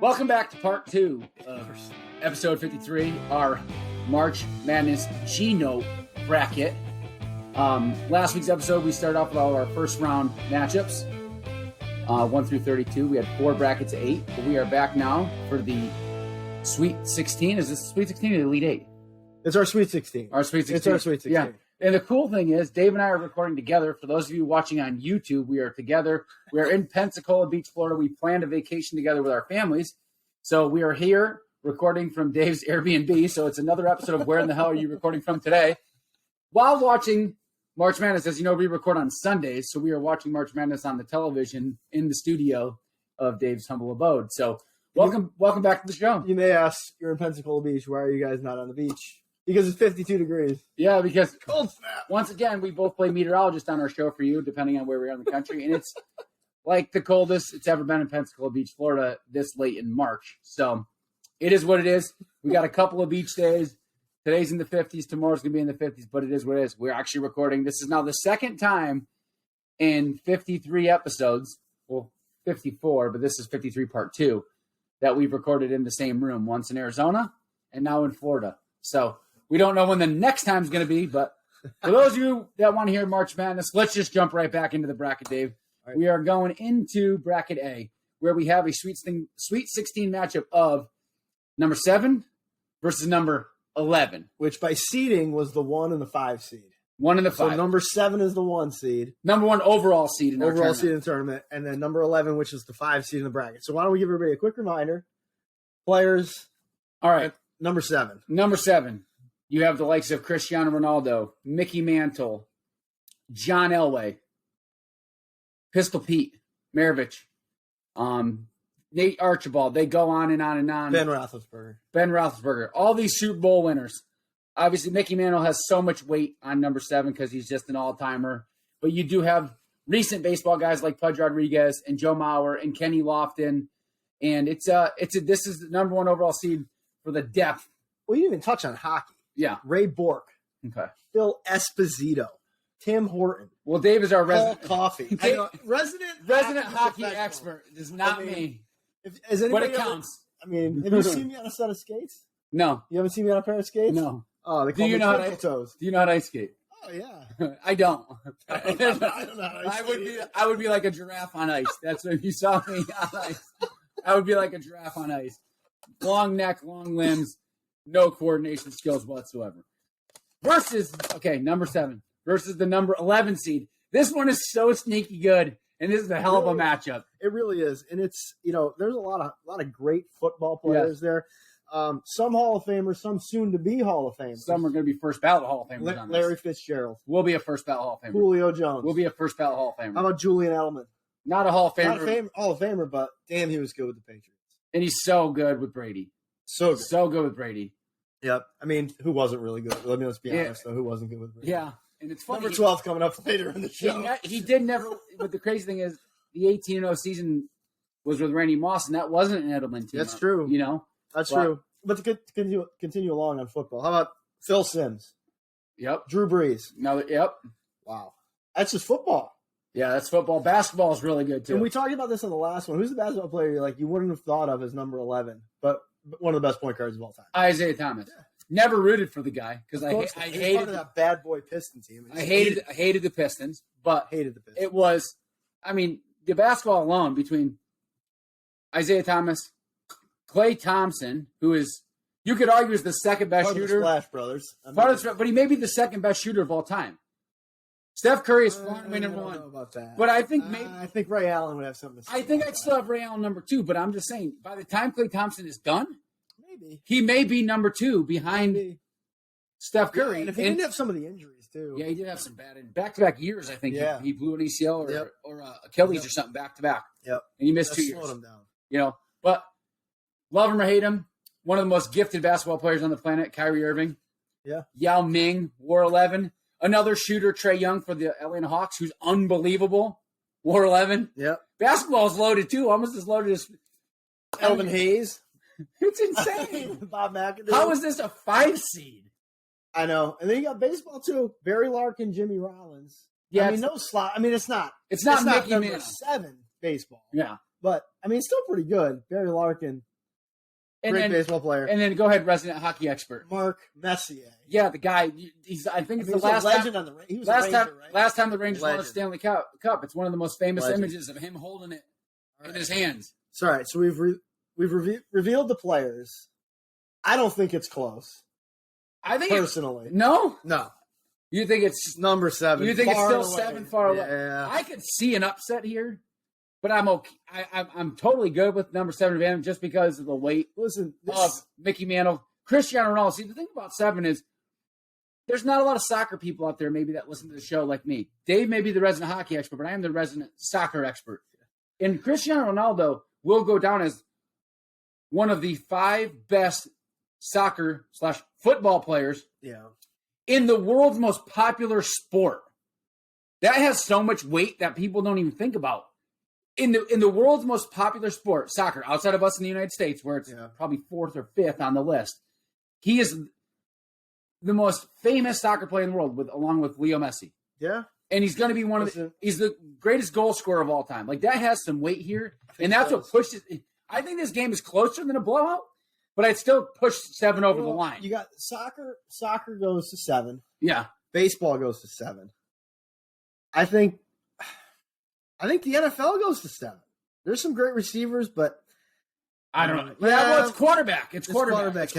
Welcome back to part 2 of episode 53, our March Madness G-Note bracket. Last week's episode, we started off with all our first round matchups, 1 through 32. We had 4 brackets of 8, but we are back now for the Sweet 16. Is this the Sweet 16 or the Elite 8? It's our Sweet 16. Our Sweet 16. It's our Sweet 16. Yeah. And the cool thing is, Dave and I are recording together. For those of you watching on YouTube, we are together. We are in Pensacola Beach, Florida. We planned a vacation together with our families. So we are here recording from Dave's Airbnb. So it's another episode of Where in the Hell Are You Recording From Today? While watching March Madness, as you know, we record on Sundays. So we are watching March Madness on the television in the studio of Dave's humble abode. So welcome back to the show. You may ask, you're in Pensacola Beach. Why are you guys not on the beach? Because it's 52 degrees. Yeah, because Cold snap. once again, we both play meteorologist on our show for you, depending on where we are in the country. And it's like the coldest it's ever been in Pensacola Beach, Florida, this late in March. So it is what it is. We got a couple of beach days. Today's in the 50s. Tomorrow's going to be in the 50s, but it is what it is. We're actually recording. This is now the second time in 53 episodes, well, 54, but this is 53 part 2, that we've recorded in the same room, once in Arizona and now in Florida. So we don't know when the next time is going to be, but for those of you that want to hear March Madness, let's just jump right back into the bracket, Dave. Right. We are going into bracket A, where we have a Sweet 16 matchup of number 7 versus number 11. Which by seeding was the 1 and the 5 seed. 1 and the 5. So number 7 is the 1 seed. Number 1 overall seed in our overall tournament. seed in the tournament. And then number 11, which is the 5 seed in the bracket. So why don't we give everybody a quick reminder. Players. All right. Number 7. Number 7. You have the likes of Cristiano Ronaldo, Mickey Mantle, John Elway, Pistol Pete, Maravich, Nate Archibald. They go on and on and on. Ben Roethlisberger. All these Super Bowl winners. Obviously, Mickey Mantle has so much weight on number 7 because he's just an all-timer. But you do have recent baseball guys like Pudge Rodriguez and Joe Mauer and Kenny Lofton. And this is the number 1 overall seed for the depth. Well, you didn't even touch on hockey. Yeah. Ray Bork. Okay. Phil Esposito. Tim Horton. Well, Dave is our resident Coffee. resident hockey expert. It is not me. But it counts. Have you seen me on a set of skates? No. You haven't seen me on a pair of skates? No. Oh, they Do call you me know Twinkle Toes. Do you know how to ice skate? Oh, yeah. I don't. I don't know how to ice skate. I would be like a giraffe on ice. That's what if you saw me on ice. I would be like a giraffe on ice. Long neck, long limbs, no coordination skills whatsoever. Versus, number 7 versus the number 11 seed. This one is so sneaky good, and this is a hell of a matchup. It really is, and it's there's a lot of great football players there. Some Hall of Famers, some soon to be Hall of Famers. Some are going to be first ballot Hall of Famers. Larry Fitzgerald will be a first ballot Hall of Famer. Julio Jones will be a first ballot Hall of Famer. How about Julian Edelman? Not a Hall of Famer. Not a Hall of Famer, but damn, he was good with the Patriots. And he's so good with Brady. So good with Brady. Yep. Who wasn't really good? Let's be honest, though. Who wasn't good with Brady? Yeah. And it's funny. Number 12 coming up later in the show. He did never. But the crazy thing is, the 18-0 season was with Randy Moss, and that wasn't an Edelman team. That's true. That's true. But to continue along on football, how about Phil Simms? Yep. Drew Brees. Yep. Wow. That's just football. Yeah, that's football. Basketball is really good, too. And we talked about this on the last one. Who's the basketball player you wouldn't have thought of as number 11, but one of the best point guards of all time? Isaiah Thomas. Yeah. Never rooted for the guy because I hated part of that bad boy Piston team. I hated the Pistons, but it was, the basketball alone between Isaiah Thomas, Klay Thompson, who is, you could argue is the second best shooter. Splash Brothers. But he may be the second best shooter of all time. Steph Curry is far and away number 1. I don't know about that. But I think I think Ray Allen would have something to say. I think I'd still have Ray Allen number 2, but I'm just saying, by the time Klay Thompson is done, maybe he may be number 2 behind Steph Curry. Yeah, and if he didn't have some of the injuries, too. Yeah, he did have some bad back-to-back years, I think. Yeah. He blew an ACL or Achilles or something back-to-back. Yep. And he missed 2 years. Slowed him down. But love him or hate him, one of the most gifted basketball players on the planet, Kyrie Irving. Yeah. Yao Ming, wore 11. Another shooter, Trae Young for the Atlanta Hawks, who's unbelievable, wore 11. Yep. Basketball is loaded, too, almost as loaded as Elvin Hayes. It's insane. Bob McAdoo. How is this a 5 seed? I know. And then you got baseball, too. Barry Larkin, Jimmy Rollins. Yeah. No slot. It's not. It's not Mickey number Mantle. 7 baseball. Yeah. but I mean, still pretty good. Barry Larkin, great baseball player. And then go ahead, resident hockey expert. Mark Messier. Yeah, the guy. I think it's the last legend time. on the he was last a Ranger, time, right? last time the Rangers won a Legend. Stanley Cup. It's one of the most famous Legend. images of him holding it in his hands. It's all right. So we've revealed the players. I don't think it's close. I think personally, no. You think it's number 7? You think it's far still away. 7 far away? Yeah. I could see an upset here, but I'm okay. I'm totally good with number 7 advantage just because of the weight Listen, of Mickey Mantle, Cristiano Ronaldo. See, the thing about 7 is there's not a lot of soccer people out there maybe that listen to the show like me. Dave may be the resident hockey expert, but I am the resident soccer expert. And Cristiano Ronaldo will go down as one of the 5 best soccer/football players in the world's most popular sport. That has so much weight that people don't even think about. In the world's most popular sport, soccer, outside of us in the United States, where it's probably 4th or 5th on the list, he is the most famous soccer player in the world, along with Leo Messi. Yeah. And he's going to be he's the greatest goal scorer of all time. Like, that has some weight here, and that's what pushes. I think this game is closer than a blowout, but I'd still push 7 over the line. You got soccer. Soccer goes to 7. Yeah. Baseball goes to 7. I think the NFL goes to 7. There's some great receivers, but I don't know. Yeah, well, it's quarterback. It's quarterback.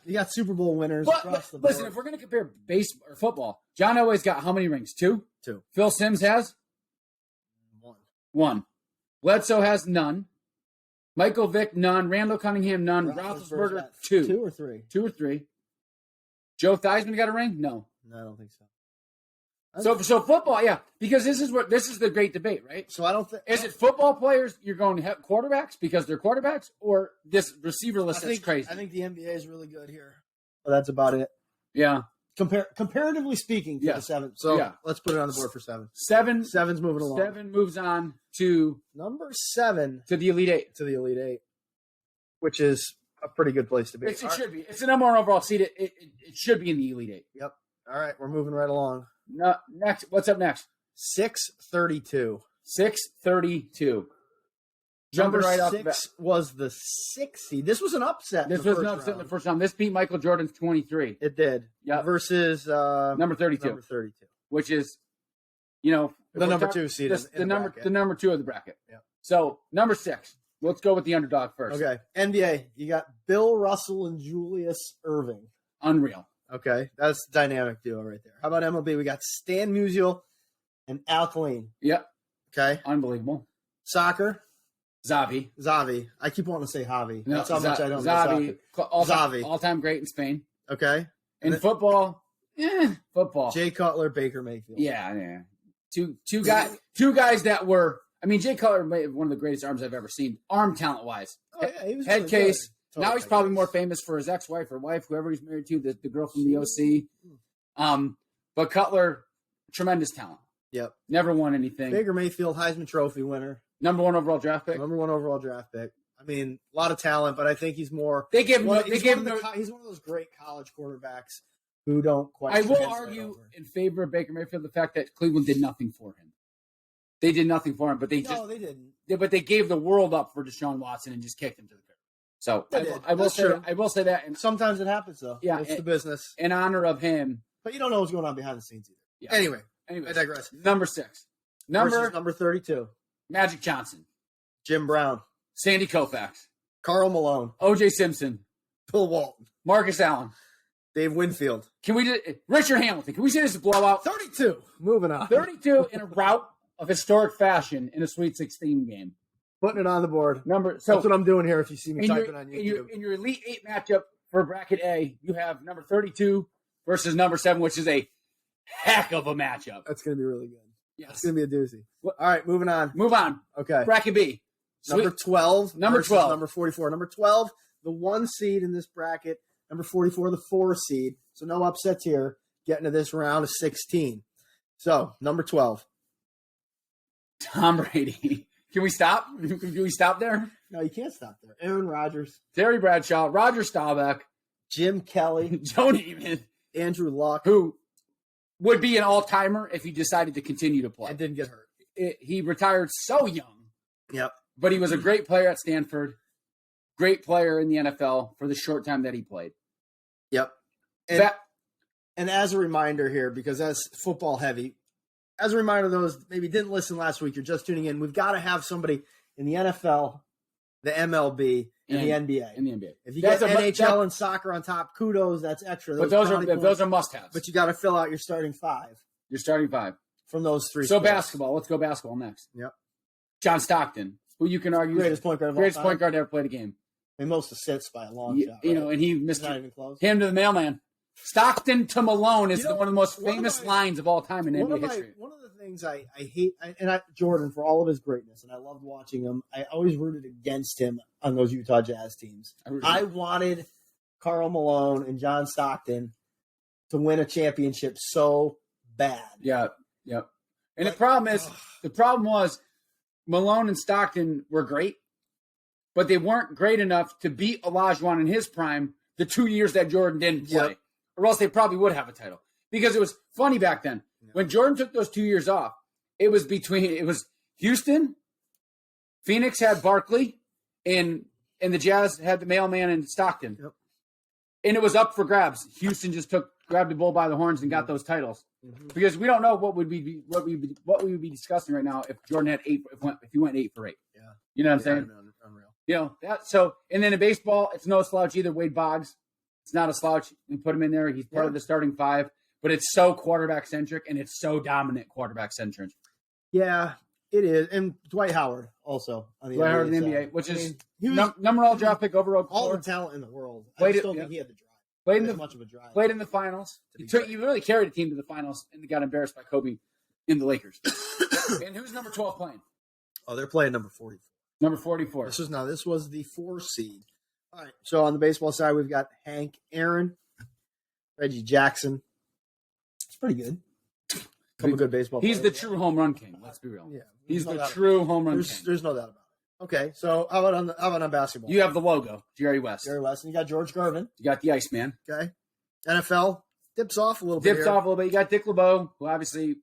You got Super Bowl winners across the board. Listen, if we're going to compare baseball or football, John Elway's got how many rings? 2? 2. Phil Simms has 1. Bledsoe has none. Michael Vick, none. Randall Cunningham, none. Roethlisberger, 2. 2 or 3? 2 or 3. Joe Theismann got a ring? No. No, I don't think so. So football, yeah, because this is the great debate, right? So I don't think is it football players you're going to have quarterbacks because they're quarterbacks, or this receiver list that's crazy? I think the NBA is really good here. But that's about it. Yeah. Comparatively speaking, for the 7th. So let's put it on the board for 7. 7's moving along. 7 moves on to number 7 to the Elite 8. To the Elite 8, which is a pretty good place to be. It should be. It's the number 1 overall seed. It should be in the Elite 8. Yep. All right, we're moving right along. No, next. What's up next? 632. 632. Jumping right off the bat. Was the 6th seed. This was an upset. This was an upset in the first round. This beat Michael Jordan's 23. It did. Yeah. Versus number 32. Number 32. Which is, the number 2 seed. The number 2 of the bracket. Yeah. So number 6. Let's go with the underdog first. Okay. NBA. You got Bill Russell and Julius Erving. Unreal. Okay, that's a dynamic duo right there. How about MLB? We got Stan Musial and Al Kaline. Yep. Okay. Unbelievable. Soccer. Zavi. I keep wanting to say Javi. No, that's how much I don't know Zavi. All-time great in Spain. Okay. In football, football. Jay Cutler, Baker Mayfield. Yeah. Two guys that were. I mean, Jay Cutler may have one of the greatest arms I've ever seen, arm talent-wise. Oh, yeah, he was head really case. Good. Now he's probably more famous for his ex-wife or wife, whoever he's married to, the girl from the OC. But Cutler, tremendous talent. Yep. Never won anything. Baker Mayfield, Heisman Trophy winner. Number 1 overall draft pick. Number 1 overall draft pick. I mean, a lot of talent, but I think he's more. He's one of those great college quarterbacks who don't quite. I will argue in favor of Baker Mayfield the fact that Cleveland did nothing for him. They did nothing for him, but they didn't. But they gave the world up for Deshaun Watson and just kicked him to the curb. So I will say that. And sometimes it happens, though. Yeah, it's the business. In honor of him. But you don't know what's going on behind the scenes either. Yeah. Anyway, I digress. Number 6. Number 32. Magic Johnson. Jim Brown. Sandy Koufax. Karl Malone. O.J. Simpson. Bill Walton. Marcus Allen. Dave Winfield. Richard Hamilton. Can we say this is a blowout? 32. Moving on. 32 in a rout of historic fashion in a Sweet 16 game. Putting it on the board. That's what I'm doing here if you see me typing on YouTube. In your Elite 8 matchup for Bracket A, you have number 32 versus number 7, which is a heck of a matchup. That's going to be really good. Yes. It's going to be a doozy. All right, moving on. Move on. Okay. Bracket B. Number 12. Number 12. Number 44. Number 12, the 1 seed in this bracket. Number 44, the 4 seed. So no upsets here. Getting to this round of 16. So, number 12. Tom Brady. Can we stop? Can we stop there? No, you can't stop there. Aaron Rodgers. Terry Bradshaw. Roger Staubach. Jim Kelly. Joe Namath. Andrew Luck. Who would be an all-timer if he decided to continue to play. And didn't get hurt. He retired so young. Yep. but he was a great player at Stanford, great player in the NFL for the short time that he played. Yep. And as a reminder here, because that's football heavy, as a reminder to those maybe didn't listen last week, you're just tuning in, we've got to have somebody in the NFL, the MLB, and the NBA. In the NBA. If you get NHL and soccer on top, kudos, that's extra. But those are must-haves. But you got to fill out your starting five. Your starting five. From those three. So basketball. Let's go basketball next. Yep. John Stockton, who you can argue greatest point guard to ever play the game. And most assists by a long shot. You know, and he missed not even close. Him to the mailman. Stockton to Malone is one of the most famous lines of all time in NBA history. One of the things I hate, Jordan, for all of his greatness, and I loved watching him, I always rooted against him on those Utah Jazz teams. I wanted Karl Malone and John Stockton to win a championship so bad. Yeah. And the problem was Malone and Stockton were great, but they weren't great enough to beat Olajuwon in his prime the 2 years that Jordan didn't play. Yep. Or else they probably would have a title. Because it was funny back then. Yeah. When Jordan took those 2 years off, it was Houston, Phoenix had Barkley, and the Jazz had the mailman and Stockton. Yep. And it was up for grabs. Houston just grabbed the bull by the horns and got those titles. Mm-hmm. Because we don't know what we would be discussing right now if Jordan had if he went 8 for 8. Yeah. You know what I'm saying? Unreal. You know, and then in baseball, it's no slouch either. Wade Boggs, it's not a slouch. We put him in there. He's part of the starting five, but it's so quarterback centric and it's so dominant quarterback centric. Yeah, it is. And Dwight Howard also on the Dwight Howard in the NBA, which is number all draft pick overall. All the talent in the world. I just don't think he had the drive. Played in the finals. He really carried a team to the finals and got embarrassed by Kobe in the Lakers. And who's number 12 playing? Oh, they're playing number 44. Number 44. This was the 4 seed. All right. So on the baseball side, we've got Hank Aaron, Reggie Jackson. It's pretty good. Couple good baseball players. He's the true home run king. Let's be real. Yeah. He's the true home run king. There's no doubt about it. Okay. So how about on basketball? You have the logo, Jerry West. And you got George Gervin. You got the Iceman. Okay. NFL dips off a little bit. You got Dick LeBeau, who obviously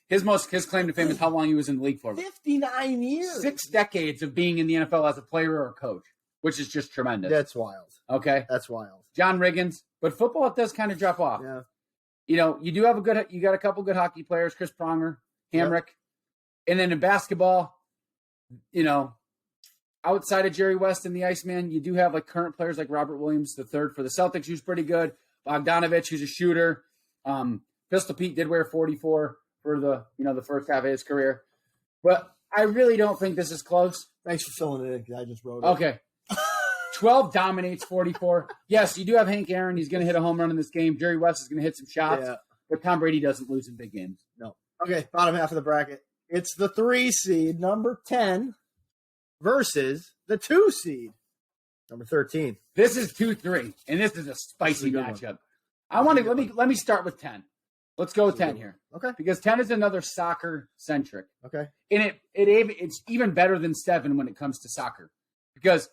his claim to fame is how long he was in the league for. 59 years. 6 decades of being in the NFL as a player or a coach, which is just tremendous. That's wild. Okay. That's wild. John Riggins. But football, it does kind of drop off. Yeah. You know, you got a couple good hockey players, Chris Pronger, Hamrick. Yep. And then in basketball, you know, outside of Jerry West and the Iceman, you do have like current players like Robert Williams III for the Celtics, who's pretty good. Bogdanovich, who's a shooter. Pistol Pete did wear 44 for the first half of his career. But I really don't think this is close. Thanks for filling it in, because I just wrote it. Okay. 12 dominates 44. Yes, you do have Hank Aaron. He's going to hit a home run in this game. Jerry West is going to hit some shots. Yeah. But Tom Brady doesn't lose in big games. No. Okay, bottom half of the bracket. It's the 3 seed, number 10, versus the 2 seed, number 13. This is 2-3, and this is a spicy matchup. Let me start with 10. Let's go with 10 here. Okay. Because 10 is another soccer centric. Okay. And it's even better than 7 when it comes to soccer. Because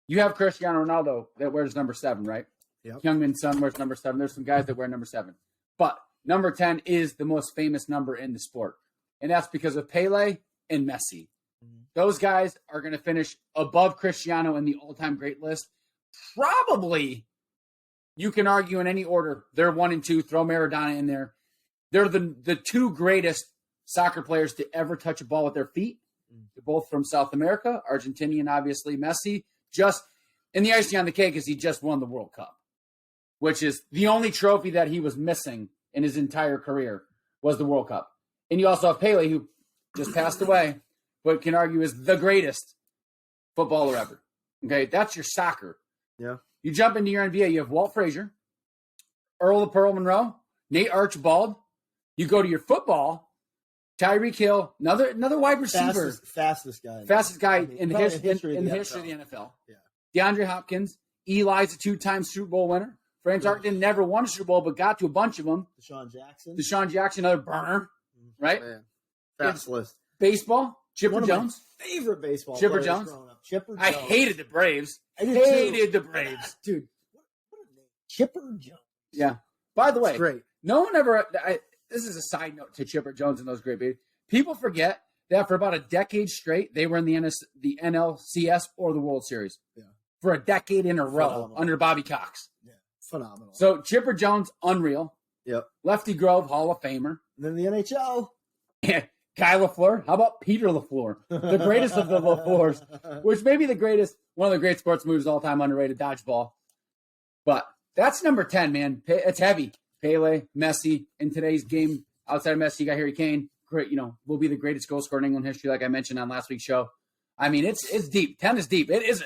you have Cristiano Ronaldo that wears number 7, right? Yep. Youngman's son wears number 7. There's some guys that wear number 7. But number 10 is the most famous number in the sport. And that's because of Pele and Messi. Mm-hmm. Those guys are going to finish above Cristiano in the all-time great list. Probably, you can argue in any order, they're 1 and 2. Throw Maradona in there. They're the 2 greatest soccer players to ever touch a ball with their feet. Mm-hmm. They're both from South America, Argentinian, obviously. Messi, and the icing on the cake is he just won the World Cup, which is the only trophy that he was missing in his entire career was the World Cup. And you also have Pele, who just passed away, but can argue is the greatest footballer ever. Okay, that's your soccer. Yeah. You jump into your NBA, you have Walt Frazier, Earl of Pearl Monroe, Nate Archibald. You go to your football, Tyreek Hill, another wide receiver. Fastest guy in the history of the NFL. Yeah. DeAndre Hopkins, Eli's a 2-time Super Bowl winner. France Arkin never won a Super Bowl, but got to a bunch of them. Deshaun Jackson, another burner, right? Man. Fast list. Baseball, Chipper Jones. Favorite baseball Chipper Jones. Chipper Jones. I hated the Braves. Hated the Braves. Dude, what a name. Chipper Jones. Yeah. By the way, great. No one ever – this is a side note to Chipper Jones and those great babies. People forget that for about a decade straight, they were in the NLCS or the World Series. Yeah. For a decade in a row Phenomenal. under Bobby Cox. Yeah, phenomenal. So Chipper Jones, unreal. Yep. Lefty Grove, Hall of Famer. And then the NHL. Guy LaFleur. How about Peter LaFleur? The greatest of the LaFleurs, which may be the greatest, one of the great sports movies of all time, underrated dodgeball. But that's number 10, man. It's heavy. Pele, Messi. In today's game, outside of Messi, you got Harry Kane. Great, will be the greatest goal scorer in England history, like I mentioned on last week's show. I mean, it's deep. 10 is deep. It is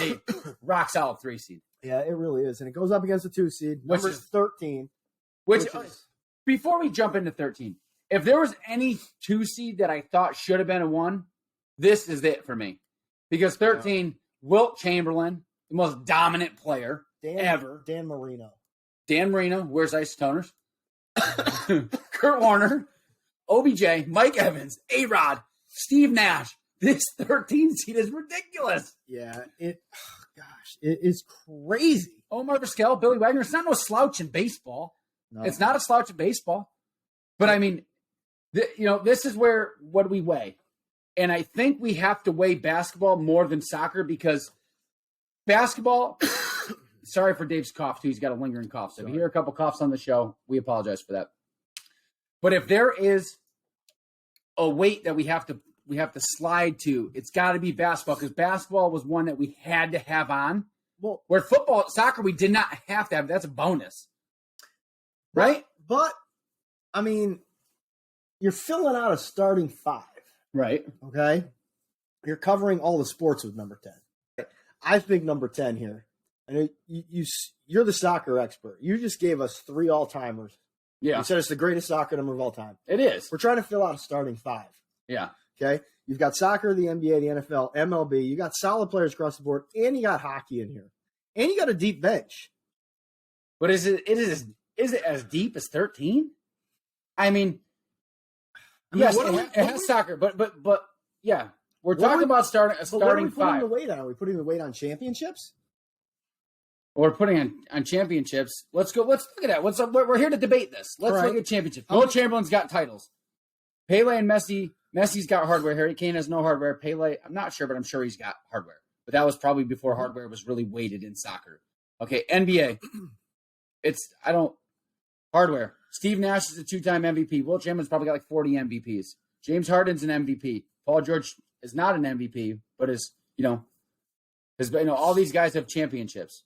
a rock solid 3 seed. Yeah, it really is. And it goes up against the 2 seed. Number 13. Which before we jump into 13, if there was any 2 seed that I thought should have been a 1, this is it for me. Because 13, Wilt Chamberlain, the most dominant player ever. Dan Marino. Dan Marino, wears ice toners. Kurt Warner, OBJ, Mike Evans, A-Rod, Steve Nash. This 13 seed is ridiculous. Yeah, it is crazy. Omar Vizquel, Billy Wagner. It's not no slouch in baseball. No. It's not a slouch in baseball. But I mean, this is what do we weigh? And I think we have to weigh basketball more than soccer because basketball, sorry for Dave's cough too. He's got a lingering cough. So if you hear a couple coughs on the show, we apologize for that. But if there is a weight that we have to slide to, it's got to be basketball because basketball was one that we had to have on. Well, where soccer, we did not have to have. That's a bonus. Right? But, I mean, you're filling out a starting 5. Right. Okay? You're covering all the sports with number 10. I think number 10 here. And you're the soccer expert. You just gave us 3 all-timers. Yeah. You said it's the greatest soccer number of all time. It is. We're trying to fill out a starting 5. Yeah. Okay? You've got soccer, the NBA, the NFL, MLB. You got solid players across the board, and you got hockey in here. And you got a deep bench. But is it as deep as 13? I mean, yes, it has soccer, but yeah, we're talking about starting what are we 5. putting the weight on? Are we putting the weight on championships? We're putting on championships. Let's look at that. We're here to debate this. Let's look at championships. Wilt Chamberlain's got titles. Pele and Messi. Messi's got hardware. Harry Kane has no hardware. Pele, I'm not sure, but I'm sure he's got hardware. But that was probably before hardware was really weighted in soccer. Okay, NBA. Hardware. Steve Nash is a 2-time MVP. Wilt Chamberlain's probably got like 40 MVPs. James Harden's an MVP. Paul George is not an MVP, but all these guys have championships.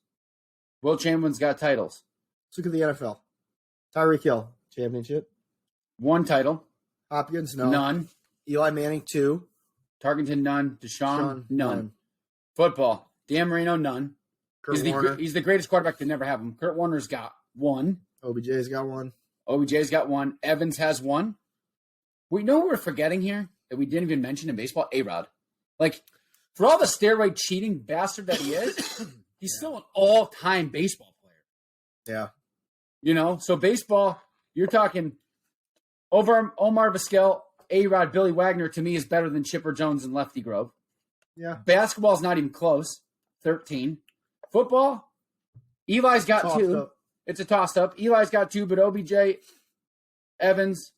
Wilt Chamberlain's got titles. Let's look at the NFL. Tyreek Hill, championship. 1 title. Hopkins, no. None. Eli Manning, 2. Tarkenton, none. Deshaun, none. Football. Dan Marino, none. Kurt Warner. He's the greatest quarterback to never have him. Kurt Warner's got 1. OBJ's got 1. OBJ's got 1. Evans has 1. We know what we're forgetting here that we didn't even mention in baseball? A-Rod. Like, for all the steroid cheating bastard that he is, he's still an all-time baseball player. Yeah. So baseball, you're talking over Omar Vizquel, A-Rod, Billy Wagner, to me, is better than Chipper Jones and Lefty Grove. Yeah. Basketball's not even close. 13. Football, Eli's got Tossed 2. up. It's a toss-up. Eli's got 2, but OBJ, Evans,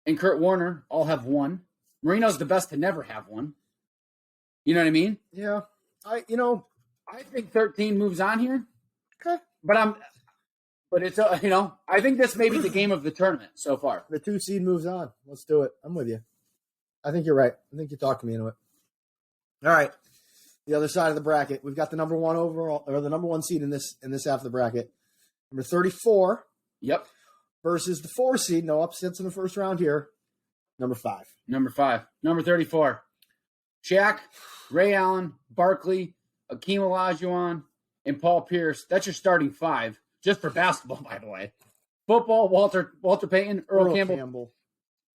and Kurt Warner all have 1. Marino's the best to never have 1. You know what I mean? Yeah. I think 13 moves on here. Okay. But it's I think this may be the game of the tournament so far. The 2 seed moves on. Let's do it. I'm with you. I think you're right. I think you talked me into it. All right. The other side of the bracket, we've got the number 1 overall, or the number 1 seed in this half of the bracket. Number 34. Yep. Versus the 4 seed. No upsets in the first round here. Number 5. Number 34. Shaq, Ray Allen, Barkley, Akeem Olajuwon, and Paul Pierce. That's your starting 5, just for basketball, by the way. Football, Walter Payton, Earl Campbell,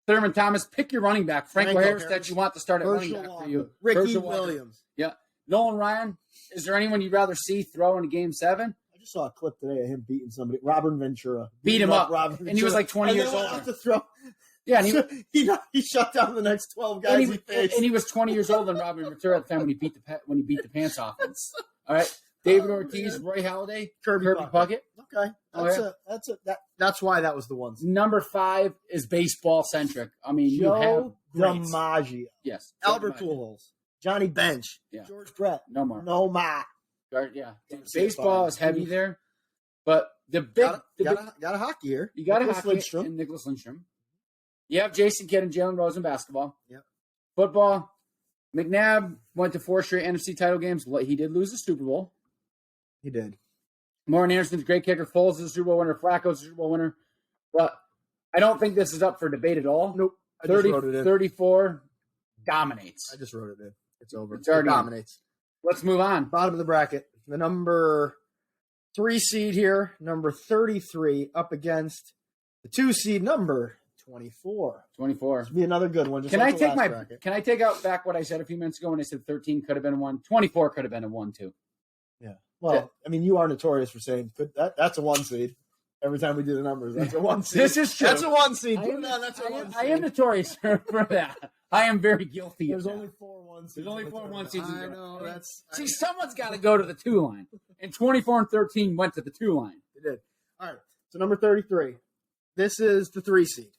Thurman Thomas. Pick your running back. Franco Harris that you want to start at running back for you. Ricky Williams. Yeah. Nolan Ryan. Is there anyone you'd rather see throw in a game 7? I just saw a clip today of him beating somebody. Robert Ventura. Beat him up. And he was like 20 years old. To throw. Yeah, and he shut down the next 12 guys he faced. And he was 20 years old than Robert Ventura at the time when he beat the pants off him. All right. David Ortiz, Roy Halladay, Kirby Puckett. Okay. That's why that was the one. Number 5 is baseball centric. I mean, Joe great. DiMaggio, Yes. Albert DiMaggio. Pujols, Johnny Bench, Yeah. George Brett, No more. Noma. Yeah. Dude, Baseball is heavy there, but the big, Got a hockey here. you got a Nicholas hockey Lidstrom. and Nicholas Lindstrom. You have Jason Kidd and Jalen Rose in basketball. Yep. Football, McNabb went to 4 straight NFC title games. He did lose the Super Bowl. He did. Morton Anderson's a great kicker. Foles is a Super Bowl winner. Flacco's a Super Bowl winner. But I don't think this is up for debate at all. Nope. I 30, just wrote it in. 34 dominates. I just wrote it in. It's over. It's already It in. dominates. Let's move on. Bottom of the bracket. The number 3 seed here, number 33, up against the 2 seed, number 24. 24. This will be another good one. Just Can like I the take last bracket. Can I take out back what I said a few minutes ago when I said 13 could have been a 1? 24 could have been a 1 too. Yeah. Well, I mean, you are notorious for saying that's a 1 seed. Every time we do the numbers, that's a 1 seed. This is true. That's a 1 seed. I Put am, it down, that's a 1 seed. I am notorious for that. I am very guilty There's of that. only 4 1 seeds. There's only 4 1 seeds. I know. That's See, someone's got to go to the 2 line. And 24 and 13 went to the 2 line. It did. All right. So number 33. This is the 3 seed.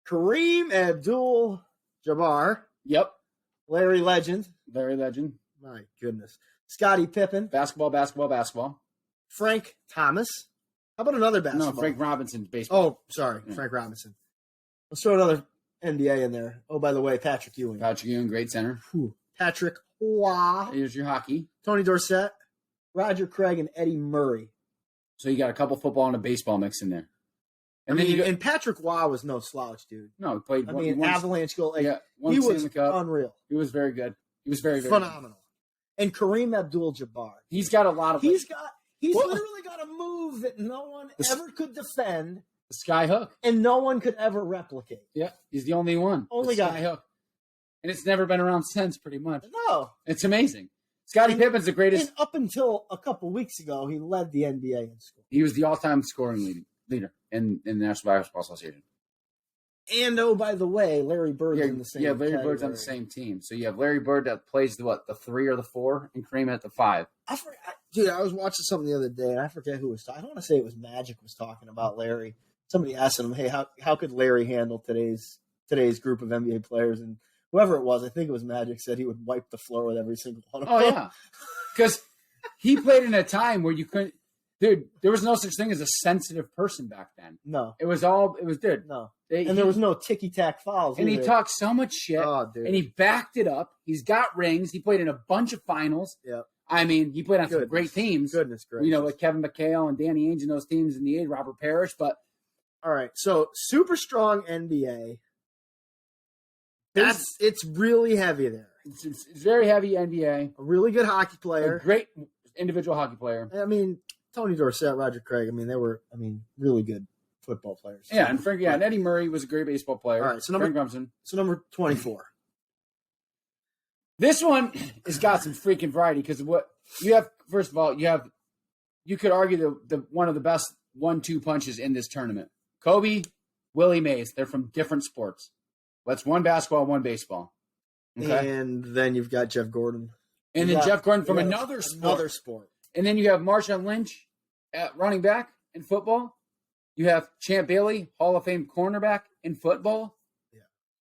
Kareem Abdul-Jabbar, Yep. Larry Legend. Larry Legend. My goodness. Scottie Pippen, Basketball. Frank Thomas. How about another basketball? No, Frank Robinson's baseball. Oh, sorry. Yeah. Frank Robinson. Let's throw another NBA in there. Oh, by the way, Patrick Ewing. Patrick Ewing, great center. Whew. Patrick Waugh. Here's your hockey. Tony Dorsett, Roger Craig, and Eddie Murray. So you got a couple football and a baseball mix in there. And and Patrick Waugh was no slouch, dude. no, he played. I mean, Avalanche goal. Like, one he was Stanley Cup. unreal. He was very good. He was very, very Phenomenal. And Kareem Abdul-Jabbar. He's got a lot of. He's What? literally got a move that no one ever could defend the sky hook. and no one could ever replicate. Yeah, he's the only one. Only the guy. sky hook, and it's never been around since. Pretty much, No. it's amazing. Scottie Pippen's the greatest. And up until a couple weeks ago, he led the NBA in scoring. He was the all-time scoring leader in the National Basketball Association. And oh, by the way, Larry Bird's in the same. Yeah, Larry Bird's on the category. same team. So you have Larry Bird that plays the 3 or the 4, and Kareem at the 5. Dude, I was watching something the other day, and I forget who was talking. I don't want to say it was Magic was talking about Larry. Somebody asked him, "Hey, how could Larry handle today's group of NBA players?" And whoever it was, I think it was Magic, said he would wipe the floor with every single one of Oh them. yeah, because he played in a time where you couldn't. Dude, there was no such thing as a sensitive person back then. No, It was dude. no. And And there was no ticky-tack fouls. And he either. talked so much shit. Oh, dude. And he backed it up. He's got rings. He played in a bunch of finals. Yep. I mean, he played on some Goodness. great teams. Goodness gracious. You know, like Kevin McHale and Danny Ainge and those teams in the '80s, Robert Parrish. But All right, so super strong NBA. It's really heavy there. it's very heavy NBA. A really good hockey A player. great individual hockey player. I mean, Tony Dorsett, Roger Craig. I mean, they were really good football players. Yeah, and Eddie Murray was a great baseball player. All right, so Frank Robinson. So number 24. This one has got some freaking variety because what you have. First of all, you could argue the one of the best 1-2 punches in this tournament. Kobe, Willie Mays. They're from different sports. That's one basketball, one baseball. Okay, And then you've got Jeff Gordon. and You then got- Jeff Gordon from you got another sport. Another sport. And then you have Marshawn Lynch at running back in football. You have Champ Bailey, Hall of Fame cornerback in football. Yeah.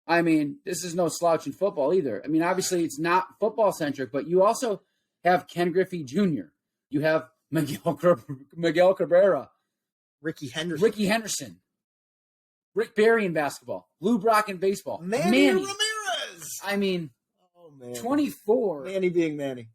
I mean, this is no slouch in football either. I mean, obviously it's not football centric, but you also have Ken Griffey Jr. You have Miguel Cabrera, Ricky Henderson. Ricky Henderson, Rick Barry in basketball, Lou Brock in baseball, Manny Ramirez. I mean, Oh, man. 24. Manny being Manny.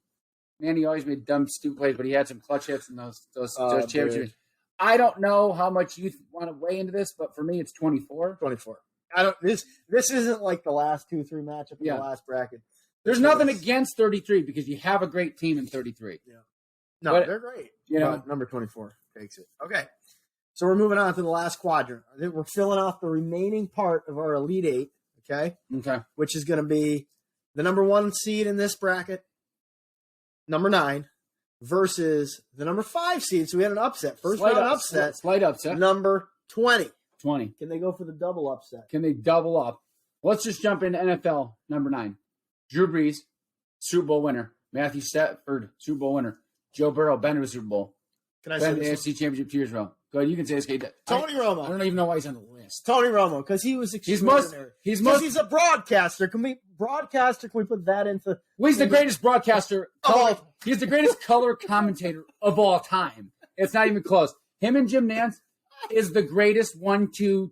Manny always made dumb, stupid plays, but he had some clutch hits in those Oh, championships. dude. I don't know how much you want to weigh into this, but for me, it's 24. 24. I don't. This isn't like the last 2-3 matchup in Yeah. the last bracket. There's nothing against 33 because you have a great team in 33. No, But, they're great. you know- But number 24 takes it. Okay. So we're moving on to the last quadrant. I think we're filling off the remaining part of our Elite Eight, okay, Okay. which is going to be the number 1 seed in this bracket, number 9, versus the number 5 seed. So we had an upset. First round upset, Slight upset. number 20. 20. Can they go for the double upset? Can they double up? Let's just jump into NFL number 9. Drew Brees, Super Bowl winner. Matthew Stafford, Super Bowl winner. Joe Burrow, been to a Super Bowl. Can I say Been to the this? AFC Championship 2 years ago. Go ahead, you can say this. Tony I Romo. don't even know why he's on the list. Tony Romo, because he was He's most. extraordinary. He's Because most. he's a broadcaster. Can we put that into? Well, he's the greatest broadcaster. Oh. He's the greatest color commentator of all time. It's not even close. Him and Jim Nantz is the greatest 1-2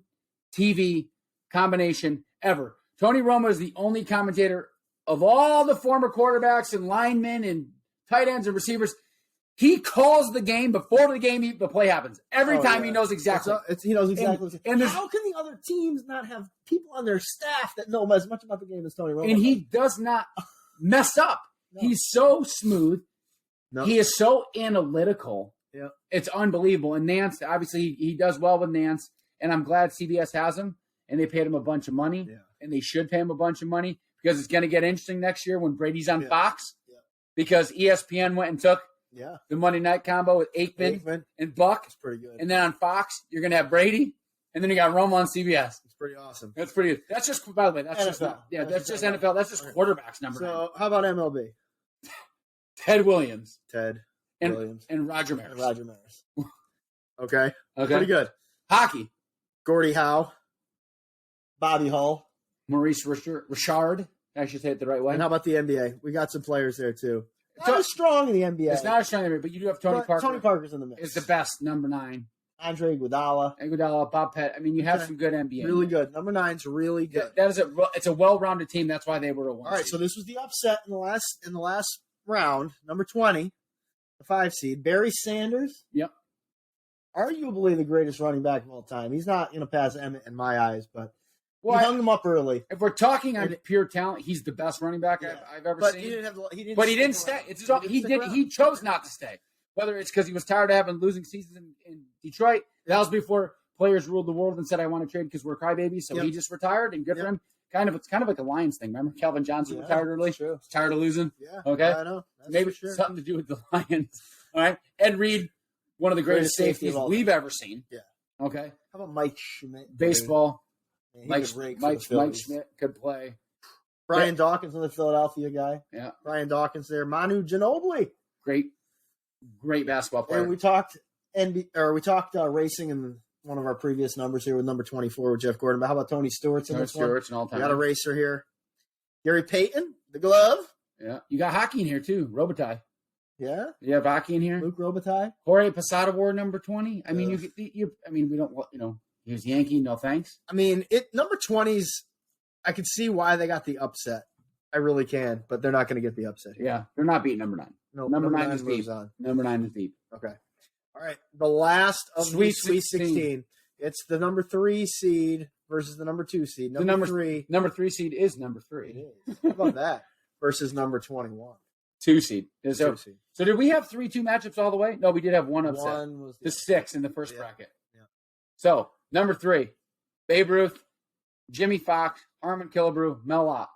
TV combination ever. Tony Romo is the only commentator of all the former quarterbacks and linemen and tight ends and receivers. He calls the game before the play happens. Every time he knows exactly. He knows exactly. And how can the other teams not have people on their staff that know as much about the game as Tony Romo? And he does not mess up. No. He's so smooth. No. He is so analytical. Yeah. It's unbelievable. And Nance, obviously, he does well with Nance. And I'm glad CBS has him. And they paid him a bunch of money. Yeah. And they should pay him a bunch of money because it's going to get interesting next year when Brady's on Fox. Yeah. Because ESPN went and took the Monday night combo with Aikman and Buck. That's pretty good. And then on Fox, you're going to have Brady. And then you got Romo on CBS. It's pretty awesome. That's pretty good. That's just, by the way, that's NFL. That's just NFL. That's just quarterbacks number 9. So how about MLB? Ted Williams. Williams. And Roger Maris. Okay. Pretty good. Hockey. Gordie Howe. Bobby Hull. Maurice Richard. I should say it the right way. And how about the NBA? We got some players there, too. Not as strong in the NBA. It's not as strong in the NBA, but you do have Tony Parker. Tony Parker's in the mix. It's the best, number 9. Andre Iguodala. Bob Pett. I mean, you have some good NBA. Really good. Number 9's really good. It's a well-rounded team. That's why they were a 1 All right, seed. so this was the upset in the last round. Number 20, the 5 seed. Barry Sanders. Yep. Arguably the greatest running back of all time. He's not going to pass Emmett in my eyes, but he hung him up early. If we're talking on pure talent, he's the best running back I've ever seen. But he didn't stay. He chose not to stay. Whether it's because he was tired of having losing seasons in Detroit. That was before players ruled the world and said, "I want to trade because we're crybabies." So he just retired, and good for him. It's kind of like a Lions thing. Remember, Calvin Johnson retired early. True. He's tired of losing. Yeah. Okay. I know. That's maybe something to do with the Lions. All right. Ed Reed, one of the greatest safeties we've ever seen. Yeah. Okay. How about Mike Schmidt? Baseball. Mike Schmidt could play. Brian Dawkins, another Philadelphia guy. Yeah. Brian Dawkins there. Manu Ginobili. Great basketball player. And we talked racing in one of our previous numbers here with number 24 with Jeff Gordon. But how about Tony Stewart's in this one? Stewart's an all-time. We got a racer here. Gary Payton, the glove. Yeah. You got hockey in here too. Robitaille. Yeah. You have hockey in here. Luke Robitaille. Jorge Posada wore number 20. I mean, we don't, he was Yankee. No thanks. I mean, number 20s, I can see why they got the upset. I really can, but they're not going to get the upset here. Yeah. They're not beating number 9. No, number 9 is deep. On. Number 9 is deep. Okay. All right. The last of Sweet 16. It's the number 3 seed versus the number 2 seed. Number 3 seed is number 3. It is. How about that? Versus number 21. 2 seed. So did we have 3-2 matchups all the way? No, we did have one upset. One was the 6 in the first bracket. Yeah. So number 3, Babe Ruth, Jimmy Fox, Harmon Killebrew, Mel Ott.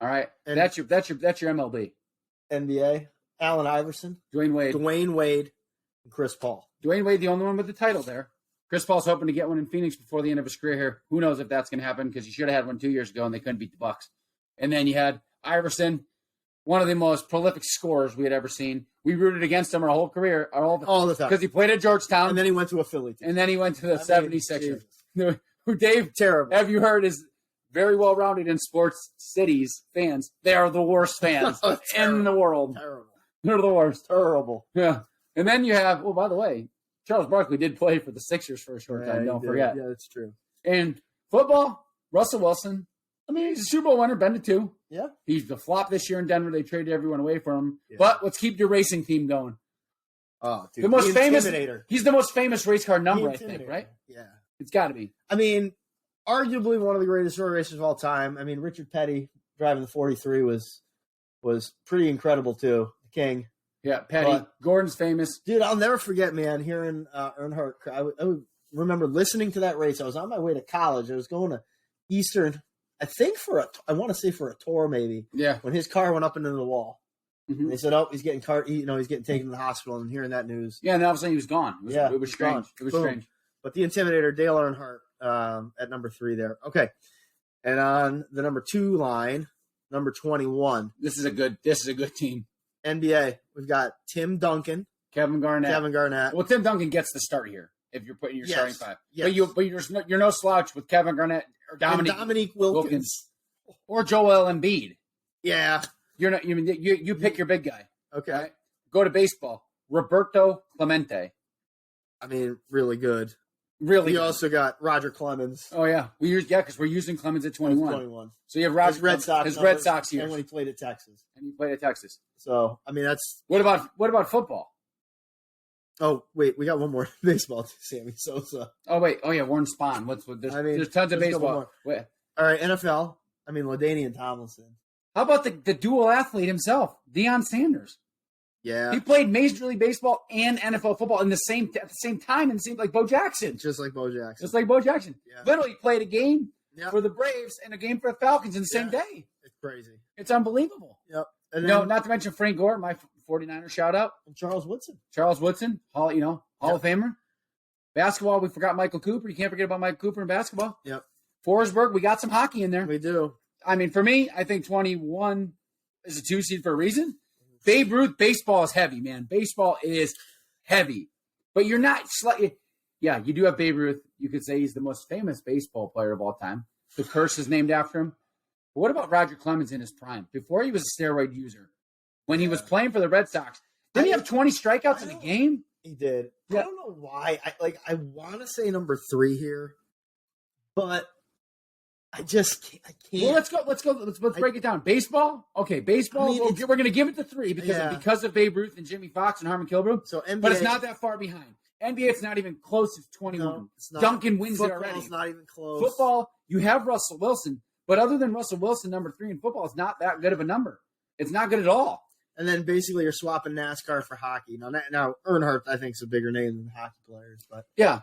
All right, and that's your MLB. NBA, Allen Iverson, Dwayne Wade, and Chris Paul. Dwayne Wade, the only one with the title there. Chris Paul's hoping to get one in Phoenix before the end of his career here. Who knows if that's going to happen because he should have had one 2 years ago and they couldn't beat the Bucks. And then you had Iverson, one of the most prolific scorers we had ever seen. We rooted against him our whole career, all the time, because he played at Georgetown, and then he went to a Philly team, and then he went to the 76ers. Who Dave? Terrible. Have you heard? Is very well rounded in sports cities fans. They are the worst fans in the world. Terrible. They're the worst. Terrible. Yeah. And then you have, by the way, Charles Barkley did play for the Sixers for a short time. Don't forget. Yeah, that's true. And football, Russell Wilson. I mean, he's a Super Bowl winner, been to 2. Yeah. He's the flop this year in Denver. They traded everyone away from him. Yeah. But let's keep your racing team going. Oh, dude. The most famous. Intimidator. He's the most famous race car number, I think, right? Yeah. It's got to be. I mean, arguably one of the greatest road racers of all time. I mean, Richard Petty driving the 43 was pretty incredible too. The king. Yeah, Petty. Gordon's famous. Dude, I'll never forget, man, hearing Earnhardt. I would remember listening to that race. I was on my way to college. I was going to Eastern, I think for a tour maybe. Yeah. When his car went up into the wall. Mm-hmm. They said, "Oh, he's getting he's getting taken to the hospital." And hearing that news, and all of a sudden he was gone. It was strange. It was strange. But the Intimidator, Dale Earnhardt, at number 3 there. Okay, and on the number 2 line, number 21. This is a good team. NBA, we've got Tim Duncan, Kevin Garnett. Well, Tim Duncan gets the start here. if you're putting your Yes. starting five. Yes. But you're no slouch with Kevin Garnett or And Dominique Wilkins. or Joel Embiid. Yeah. You're not. You pick your big guy. Okay. Right? Go to baseball. Roberto Clemente. I mean, really good. Really. We good. also got Roger Clemens. Oh yeah, because we're using Clemens at 21. 21. So you have Roger His Red Sox. his numbers, Red Sox years, and when he played at Texas. and he played at Texas. So I mean, that's. What about football? Oh wait, we got one more baseball. Sammy Sosa. Oh wait, oh yeah, Warren Spahn. There's tons of there's a couple baseball. more. Wait, All right, NFL. I mean, LaDainian Tomlinson. how about the dual athlete himself, Deion Sanders? Yeah, He played Major League Baseball and NFL football at the same time, and it seemed like Bo Jackson, just like Bo Jackson. just like Bo Jackson. Yeah. Literally played a game Yep. for the Braves and a game for the Falcons in the same Yeah. day. It's crazy. It's unbelievable. Yep. And No, then not to mention Frank Gore, my 49er shout out. Charles Woodson. Charles Woodson, Hall of Famer. Basketball, we forgot Michael Cooper. You can't forget about Michael Cooper in basketball. Yep. Forsberg, we got some hockey in there. We do. I mean, for me, I think 21 is a 2 seed for a reason. Babe Ruth, baseball is heavy, man. Baseball is heavy. But you're not slightly. Yeah, you do have Babe Ruth. You could say he's the most famous baseball player of all time. The curse is named after him. But what about Roger Clemens in his prime? Before he was a steroid user, when he was playing for the Red Sox, didn't he have 20 strikeouts in a game? He did. Yeah. I don't know why. I want to say number 3 here, but I just can't. I can't. Well, let's break it down. Baseball, okay, baseball. I mean, we're going to give it to 3 Yeah. because of Babe Ruth and Jimmy Fox and Harmon Killebrew. So NBA, But it's not that far behind. NBA, it's not even close. It's 21. No, it's not. Duncan wins it Football's already. not even close. Football, you have Russell Wilson, but other than Russell Wilson, number 3 in football is not that good of a number. It's not good at all. And then basically you're swapping NASCAR for hockey. Now Earnhardt I think is a bigger name than hockey players, but Yeah,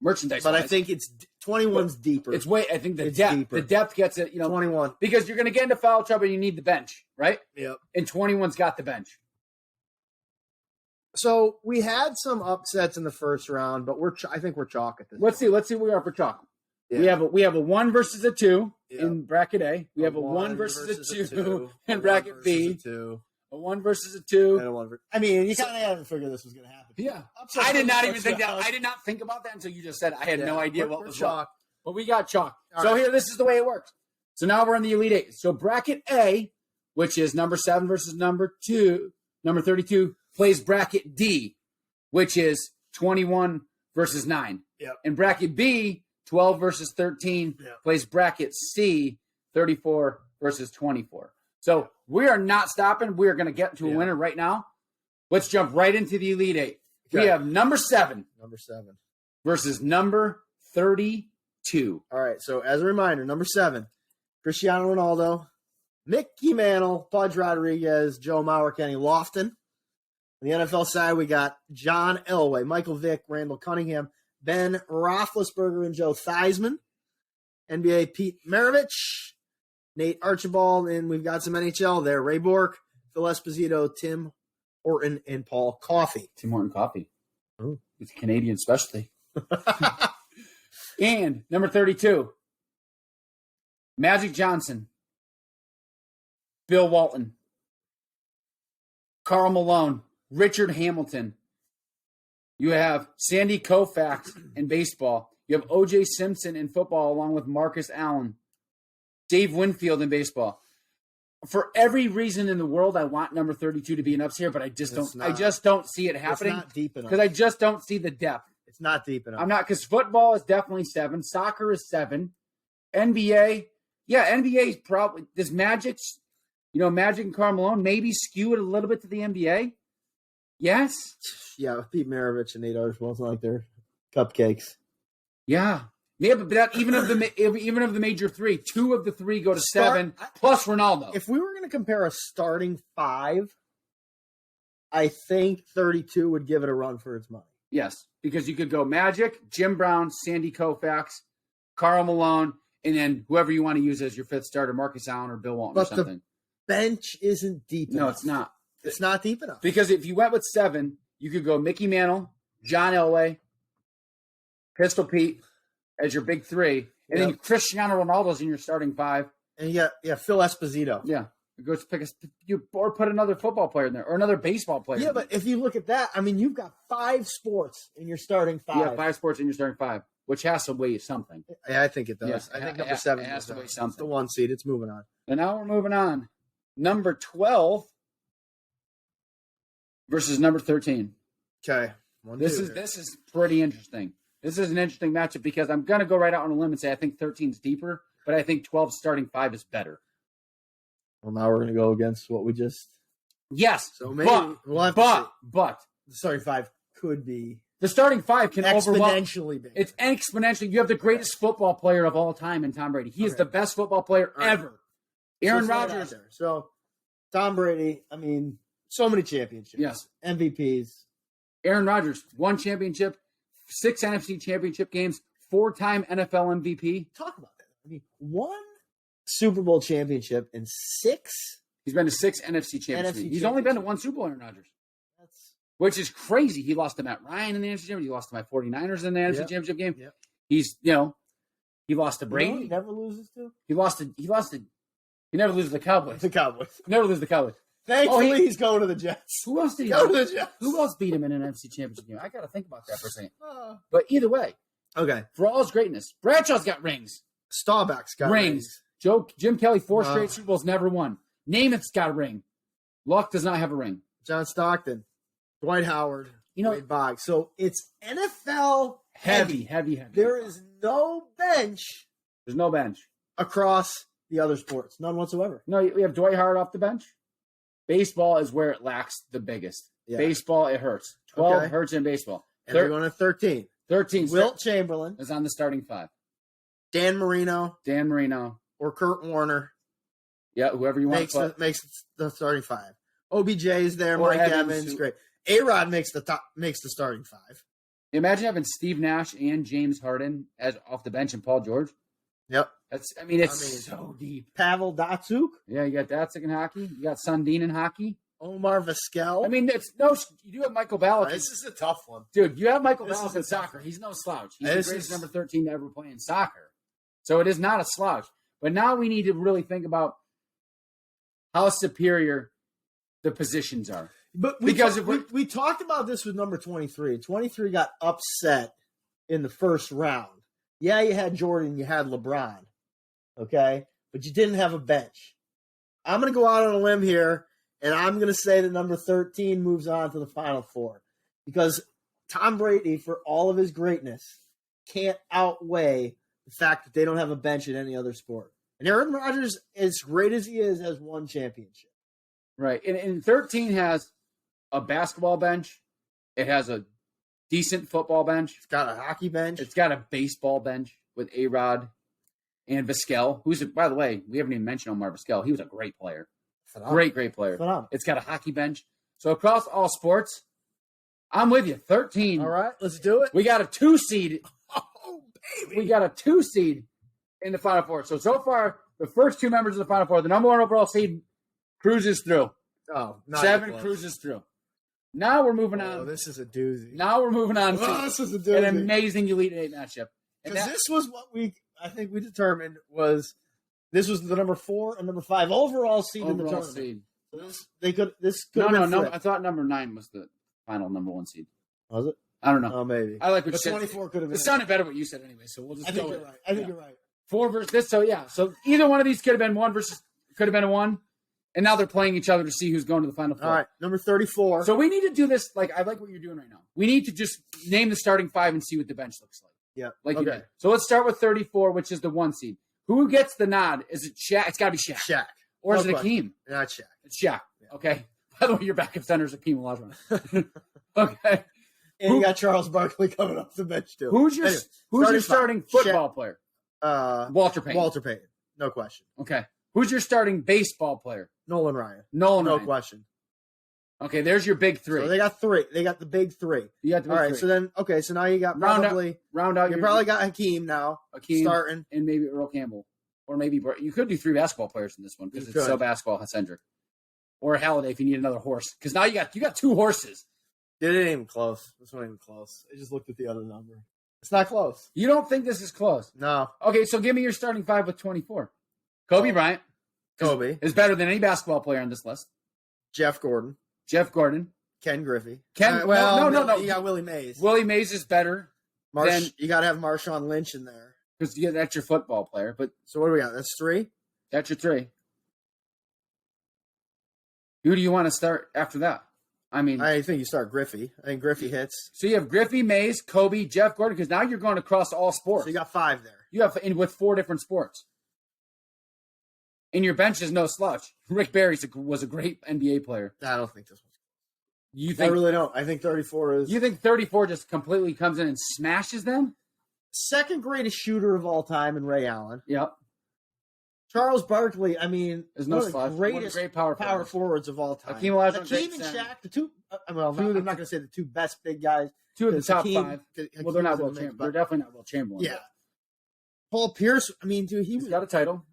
merchandise. I think it's 21's deeper. it's way. I think the It's depth. deeper. The depth gets it. 21. Because you're going to get into foul trouble. You need the bench, right? Yep. And 21's got the bench. So we had some upsets in the first round, but I think we're chalk at this. Let's see where we are for chalk. Yeah. We have a 1 versus a 2 Yeah. in bracket A. We have a 1 versus a 2 in bracket B. A 1 versus a 2. And a 1 I mean, you kind of had to figure this was going to happen. Yeah, Upsets I did not are even think that. chalk. I did not think about that until you just said it. I had no idea We're- what we're was chalk. what. But we got chalk. All So right. here, this is the way it works. So now we're in the Elite Eight. So bracket A, which is number 7 versus number 32, plays bracket D, which is 21 versus 9. Yep. And bracket B, 12 versus 13, Yep. plays bracket C, 34 versus 24. So we are not stopping. We are going to get to a Yeah. winner right now. Let's jump right into the Elite Eight. We Okay. have number 7 Number 7. versus number 32. All right. So as a reminder, number 7, Cristiano Ronaldo, Mickey Mantle, Pudge Rodriguez, Joe Mauer, Kenny Lofton. On the NFL side, we got John Elway, Michael Vick, Randall Cunningham, Ben Roethlisberger, and Joe Theismann. NBA, Pete Maravich, Nate Archibald, and we've got some NHL there. Ray Bork, Phil Esposito, Tim Horton, and Paul Coffey. Tim Horton Coffee. Ooh. It's a Canadian specialty. And number 32, Magic Johnson, Bill Walton, Karl Malone, Richard Hamilton. You have Sandy Koufax in baseball. You have O.J. Simpson in football along with Marcus Allen. Dave Winfield in baseball. For every reason in the world, I want number 32 to be an upset here, but I just don't see it It's happening not deep enough. because I just don't see the depth. It's not deep enough. I'm not, because football is definitely 7. Soccer is 7. NBA, yeah, NBA is probably, does Magic and Karl Malone maybe skew it a little bit to the NBA? Yes. Yeah, with Pete Maravich and Nate Archibald, it's not like they're cupcakes. Yeah. Yeah, but that, even of the major 3, 2 of the 3 go to 7 plus Ronaldo. If we were going to compare a starting 5, I think 32 would give it a run for its money. Yes, because you could go Magic, Jim Brown, Sandy Koufax, Karl Malone, and then whoever you want to use as your 5th starter, Marcus Allen or Bill Walton But or something. the bench isn't deep enough. No, it's not. It's not deep enough. Because if you went with 7, you could go Mickey Mantle, John Elway, Pistol Pete as your big 3, and then Cristiano Ronaldo's in your starting 5. And yeah, Phil Esposito. Yeah. Go pick or put another football player in there or another baseball player. Yeah, but if you look at that, I mean, you've got 5 sports in your starting 5. You have 5 sports in your starting 5, which has to weigh something. Yeah, I think it does. Yeah, I think number 7 has to weigh It's something. the 1 seed. It's moving on. And now we're moving on. Number 12 versus number 13. Okay. This is pretty interesting. This is an interesting matchup because I'm going to go right out on a limb and say I think 13 is deeper, but I think 12 starting 5 is better. Well, now we're going to go against what we just. Yes. So maybe we'll have to but see. The starting 5 could be the starting 5 can overwhelm. exponentially big. It's exponentially. You have the greatest football player of all time in Tom Brady. He is the best football player ever. Aaron Rodgers. So Tom Brady, I mean, so many championships. Yes. MVPs. Aaron Rodgers, 1 championship, 6 NFC championship games, 4-time NFL MVP. Talk about that. I mean, 1 Super Bowl championship and 6. He's been to 6 NFC championships. He's only been to 1 Super Bowl, Aaron Rodgers. Which is crazy. He lost to Matt Ryan in the NFC Championship. He lost to my 49ers in the NFC Championship game. Yep. He's, he lost to Brady. He never loses to? He never loses to the Cowboys. The Cowboys. Never loses the Cowboys. Thankfully, he's going to the Jets. Who else did he go to the Jets? Who else beat him in an NFC Championship game? I got to think about that for a second. But either way, okay. For all his greatness, Bradshaw's got rings. Staubach's got rings. Jim Kelly, 4 straight Super Bowls, never won. Namath's got a ring. Luck does not have a ring. John Stockton, Dwight Howard, Wade Boggs. So it's NFL heavy. There is no bench. There's no bench across the other sports. None whatsoever. No, we have Dwight Howard off the bench. Baseball is where it lacks the biggest. Yeah. Baseball, it hurts. 12 hurts in baseball. And they're going to 13. 13. Wilt Chamberlain is on the starting 5. Dan Marino. Or Kurt Warner. Yeah, whoever you want to put. Makes the starting 5. OBJ is there. Or Mike Evans. Great. A-Rod makes the starting 5. Imagine having Steve Nash and James Harden as off the bench and Paul George. Yep. It's so deep. Pavel Datsyuk. Yeah, you got Datsyuk in hockey. You got Sundin in hockey. Omar Vizquel. You do have Michael Ballack. This is a tough one. Dude, you have Michael Ballack in soccer. He's no slouch. He's the greatest number 13 to ever play in soccer. So it is not a slouch. But now we need to really think about how superior the positions are. But we talked about this with number 23. 23 got upset in the first round. Yeah, you had Jordan, you had LeBron. Okay? But you didn't have a bench. I'm going to go out on a limb here, and I'm going to say that number 13 moves on to the Final Four. Because Tom Brady, for all of his greatness, can't outweigh the fact that they don't have a bench in any other sport. And Aaron Rodgers, as great as he is, has 1 championship. Right. And 13 has a basketball bench. It has a decent football bench. It's got a hockey bench. It's got a baseball bench with A-Rod and Vizquel, who's, by the way, we haven't even mentioned Omar Vizquel. He was a great player. Phenomenal. Great player. Phenomenal. It's got a hockey bench. So across all sports, I'm with you. 13. All right, let's do it. We got a 2 seed. Oh, baby. We got a 2 seed in the Final Four. So far, the first 2 members of the Final Four, the number 1 overall seed cruises through. Oh, 7 cruises through. Now we're moving on. Oh, this is a doozy. Now we're moving on this is a doozy. an amazing Elite 8 matchup. Because this was what I think we determined was this was the number 4 and number 5 overall seed in the tournament. Seed. So this could No. I thought number 9 was the final number 1 seed. Was it? I don't know. Oh, maybe. I like what you said. 24 could have been. It sounded better what you said anyway, so we'll just go with it. I think you're right. 4 versus this. So, yeah. So, either one of these could have been 1 versus, could have been a 1. And now they're playing each other to see who's going to the Final Four. All right. Number 34. So, we need to do this. I like what you're doing right now. We need to just name the starting 5 and see what the bench looks like. Yeah. You did. So, let's start with 34, which is the 1 seed. Who gets the nod? Is it Shaq? It's got to be Shaq. Shaq. Or is it Akeem? Not Shaq. It's Shaq. Yeah. Okay. By the way, your backup center is Akeem Olajuwon. Okay. And you got Charles Barkley coming off the bench too. Who's your starting football player? Walter Payton. Walter Payton. No question. Okay. Who's your starting baseball player? Nolan Ryan. No question. Okay, there's your big 3. So they got 3. They got the big 3. You got the big 3. So then, so now you got round out. You probably got Hakeem now. Starting. And maybe Earl Campbell. Or maybe you could do 3 basketball players in this one because it's so basketball-centric. Or Halliday if you need another horse. Because now you got 2 horses. It ain't even close. This one ain't even close. I just looked at the other number. It's not close. You don't think this is close? No. Okay, so give me your starting 5 with 24. Kobe Bryant. Kobe. is better than any basketball player on this list. Jeff Gordon. Jeff Gordon. Ken Griffey. No. You got Willie Mays. Willie Mays is better You got to have Marshawn Lynch in there. because that's your football player. But So what do we got? That's 3? that's your 3. Who do you want to start after that? I mean, I think you start Griffey. I think Griffey hits. so you have Griffey, Mays, Kobe, Jeff Gordon, because now you're going across all sports. So you got 5 there. You have with 4 different sports. And your bench is no slouch. Rick Barry was a great NBA player. I don't think this one's. You I think really don't. I think 34 is. you think 34 just completely comes in and smashes them? Second greatest shooter of all time in Ray Allen. Yep. Charles Barkley, I mean, There's no one of the slouch. One of the greatest great power forwards of all time. Hakeem Olajuwon, Hakeem great and center. Shaq, the two. I'm not going to say the 2 best big guys. 2 of the top Hakeem- 5. Hakeem Well, they're not was in Will the mix, Chamberlain. but- They're definitely not Will Chamberlain. Yeah. Paul Pierce, I mean, dude, He's got a title.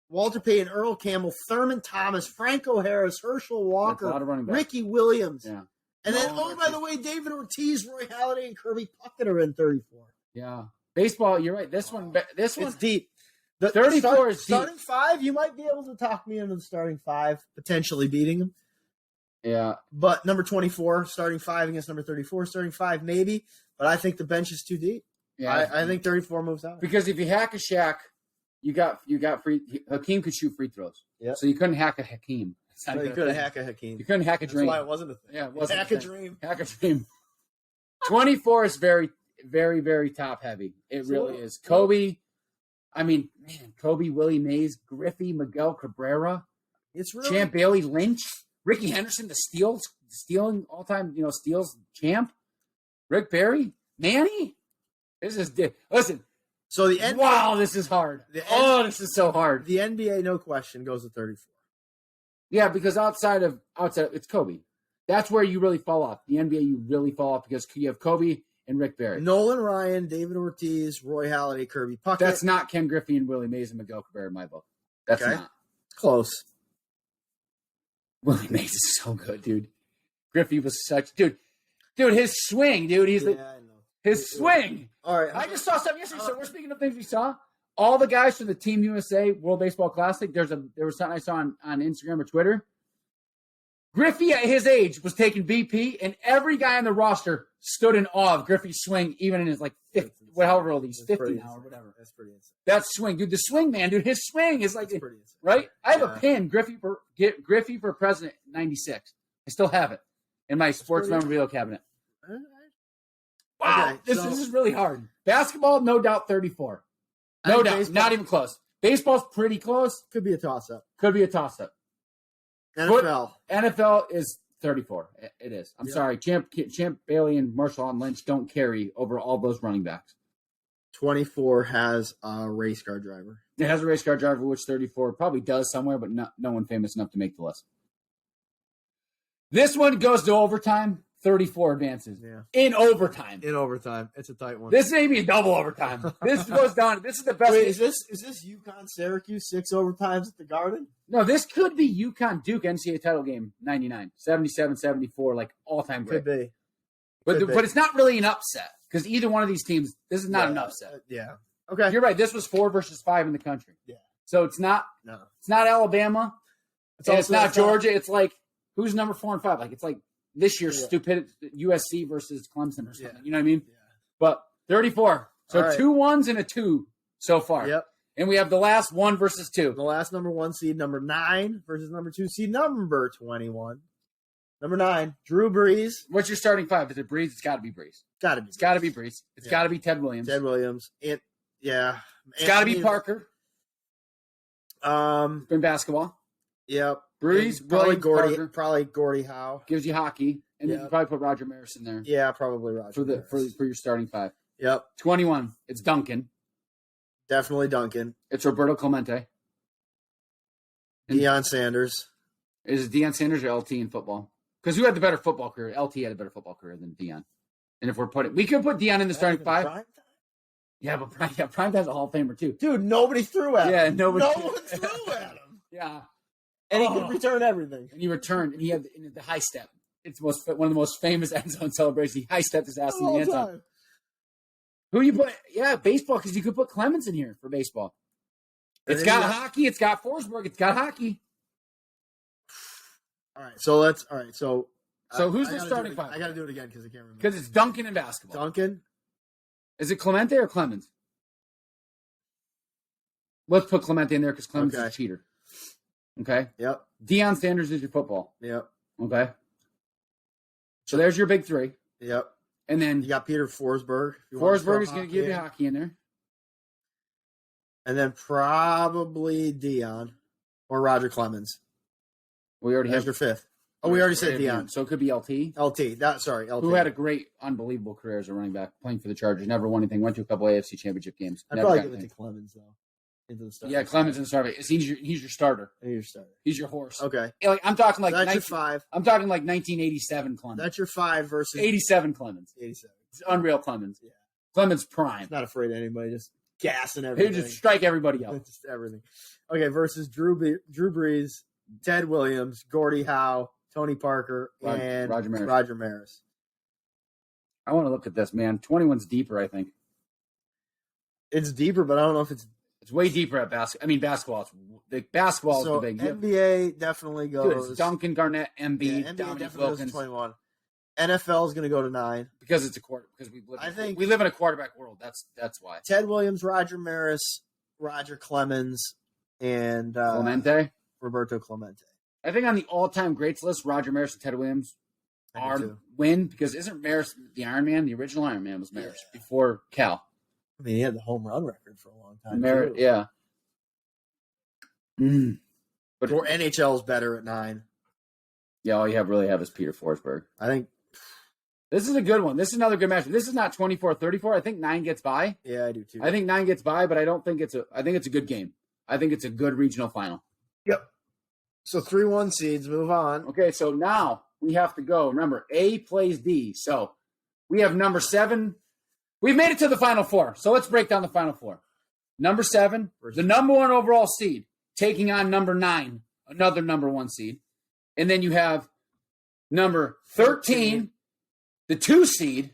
Walter Payton, Earl Campbell, Thurman Thomas, Franco Harris, Herschel That's a Walker, lot of running backs. Ricky Williams. Yeah. And then, No, by the way, David Ortiz, Roy Halladay, and Kirby Puckett are in 34. Yeah. Baseball, you're right. This one It's deep. The 34 is deep. starting 5, you might be able to talk me into the starting 5, potentially beating them. yeah. But number 24, starting 5 against number 34, starting 5, maybe. But I think the bench is too deep. Yeah. I think 34 moves out. Because if you hack a Shaq, you got free. Hakeem could shoot free throws. Yep. So you couldn't hack a Hakeem. It's not So you even a could have thing. hacked a Hakeem. You couldn't hack a That's dream. why it wasn't a thing. Yeah, it wasn't Hack a a thing. dream. Hack a dream. 24 is very, very, very top heavy. It really is. Kobe. I mean, man, Kobe, Willie Mays, Griffey, Miguel Cabrera, It's really Champ Bailey, Lynch, Ricky Henderson, the stealing all-time, steals champ, Rick Barry, Manny. This is listen. so the NBA, Wow, this is hard. This is so hard. the NBA, no question, goes to 34. Yeah, because outside it's Kobe. That's where you really fall off. The NBA, you really fall off because you have Kobe and Rick Barry. Nolan Ryan, David Ortiz, Roy Halladay, Kirby Puckett. That's not Ken Griffey and Willie Mays and Miguel Cabrera in my book. That's Okay. not. close. Willie Mays is so good, dude. Griffey was such dude. His swing, dude. I know. His swing. All right. I just saw something yesterday. So we're speaking of things we saw. All the guys from the Team USA World Baseball Classic. There was something I saw on Instagram or Twitter. Griffey at his age was taking BP, and every guy on the roster stood in awe of Griffey's swing, even in his 50, however old he's 50 now or whatever. That's pretty insane. That swing, dude. The swing, man, dude. His swing is like That's pretty insane. right. I have Yeah. a pin, Griffey for president '96. I still have it in my sports pretty- memorabilia cabinet. All right. Wow, Okay, this is really hard. Basketball, no doubt, 34. I No think doubt, baseball- not even close. Baseball's pretty close. Could be a toss-up. Could be a toss-up. NFL. NFL is 34. It is. I'm Yeah. sorry. Champ Bailey and Marshawn Lynch don't carry over all those running backs. 24 has a race car driver. It has a race car driver, which 34 probably does somewhere, but no one famous enough to make the list. This one goes to overtime. 34 advances Yeah. in overtime. In overtime. It's a tight one. This may be a double overtime. This goes down. This is the best. Wait, is this UConn Syracuse 6 overtimes at the Garden? No, this could be UConn Duke NCAA title game 99, 77-74, like all-time great. Could be. But could be. but it's not really an upset because either one of these teams, this is not an upset. Yeah. Okay. You're right. This was 4 versus 5 in the country. Yeah. So it's not No. Alabama. It's also not Georgia. It's like who's number 4 and 5? Like it's like this year's Yeah. stupid USC versus Clemson or something. Yeah. You know what I mean? Yeah. But 34. So All right. 2 1s and a 2 so far. Yep. And we have the last 1 versus 2. The last number 1 seed, number 9, versus number 2 seed, number 21. Number 9, Drew Brees. What's your starting 5? Is it Breeze? It's got to be Breeze. Got to be. It's got to be Breeze. It's Yeah. got to be Ted Williams. Ted Williams. It's got to be Parker. In basketball. Yep. Breeze, Probably Williams, Gordy. Parker. Probably Gordie Howe. Gives you hockey, and then Yeah. you probably put Roger Maris in there Yeah, probably Roger. for Maris. your starting 5. Yep. 21. It's Duncan. Definitely Duncan. It's Roberto Clemente. And- Deion Sanders. Is it Deion Sanders or LT in football? Because who had the better football career? LT had a better football career than Deion. And if we could put Deion in the starting 5. Yeah, but Prime has a Hall of Famer too. Dude, nobody threw at him. Yeah, nobody. No one threw at him. Yeah, And he Oh. could return everything. and he returned, and he had the high step. It's one of the most famous end zone celebrations. He high stepped his ass in the All end zone. time. Who you put? Yeah, baseball, because you could put Clemens in here for baseball. It's got hockey. It's got Forsberg. It's got hockey. All right. So who's the starting five? I got to do it again because I can't remember. Because it's Duncan in basketball. Duncan. Is it Clemente or Clemens? Let's put Clemente in there because Clemens is a cheater. Okay? Yep. Deion Sanders is your football. Yep. Okay? So there's your big three. Yep. And then you got Peter Forsberg. Forsberg is going to give you hockey in there. And then probably Deion or Roger Clemens. We already have your fifth. Oh, we already said Deion. So it could be LT. LT. LT. Who had a great, unbelievable career as a running back, playing for the Chargers. Never won anything. Went to a couple AFC championship games. I'd probably give it to Clemens, though. Clemens in the starter. He's your starter. He's your horse. Okay. Like I'm talking like that's your five. I'm talking like 1987 Clemens. That's your five versus 87 Clemens. 87. It's unreal Clemens. Yeah. Clemens prime. He's not afraid of anybody. Just gassing everything. He just strike everybody out. Just everything. Okay. Versus Drew Brees, Ted Williams, Gordie Howe, Tony Parker, and Roger Maris. I want to look at this, man. 21's deeper, I think. It's deeper, but I don't know if it's. It's way deeper at basketball. I mean, basketball. Basketball is the big. NBA definitely goes. Dude, it's Duncan, Garnett, Embiid, Dominic Wilkins. 21. NFL is going to go to 9 because it's a quarter. Because we live in a quarterback world. That's why. Ted Williams, Roger Maris, Roger Clemens, and Clemente, Roberto Clemente. I think on the all-time greats list, Roger Maris and Ted Williams win because isn't Maris the Iron Man? The original Iron Man was Maris before Cal. I mean, he had the home run record for a long time. Yeah. But NHL is better at 9. Yeah, all you really have is Peter Forsberg. I think this is a good one. This is another good match. This is not 24-34. I think 9 gets by. Yeah, I do too. I think 9 gets by, but I think it's a good game. I think it's a good regional final. Yep. So 3-1 seeds, move on. Okay, so now we have to go. Remember, A plays D. So we have number 7. We've made it to the Final Four, so let's break down the Final Four. Number 7, the number 1 overall seed, taking on number 9, another number 1 seed. And then you have number 13, the 2 seed,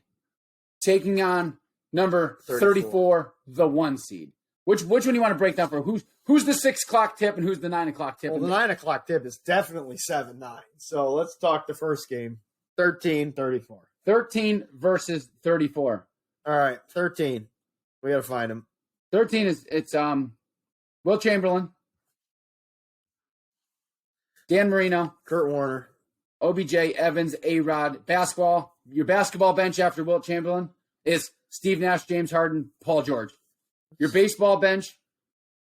taking on number 34, the 1 seed. Which one do you want to break down for? Who's the 6 o'clock tip and who's the 9 o'clock tip? Well, the 9 o'clock tip is definitely 7-9. So let's talk the first game, 13-34. 13 versus 34. All right, 13. We got to find him. 13 it's Will Chamberlain, Dan Marino, Kurt Warner, OBJ, Evans, A-Rod. Basketball. Your basketball bench after Wilt Chamberlain is Steve Nash, James Harden, Paul George. Your baseball bench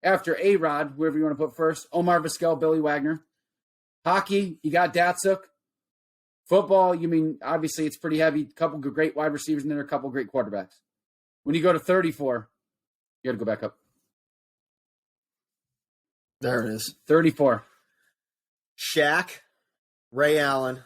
after A-Rod, whoever you want to put first, Omar Vizquel, Billy Wagner. Hockey, you got Datsuk. Football, you mean, obviously it's pretty heavy. A couple of great wide receivers and then a couple of great quarterbacks. When you go to 34, you got to go back up. There it is. 34. Shaq, Ray Allen,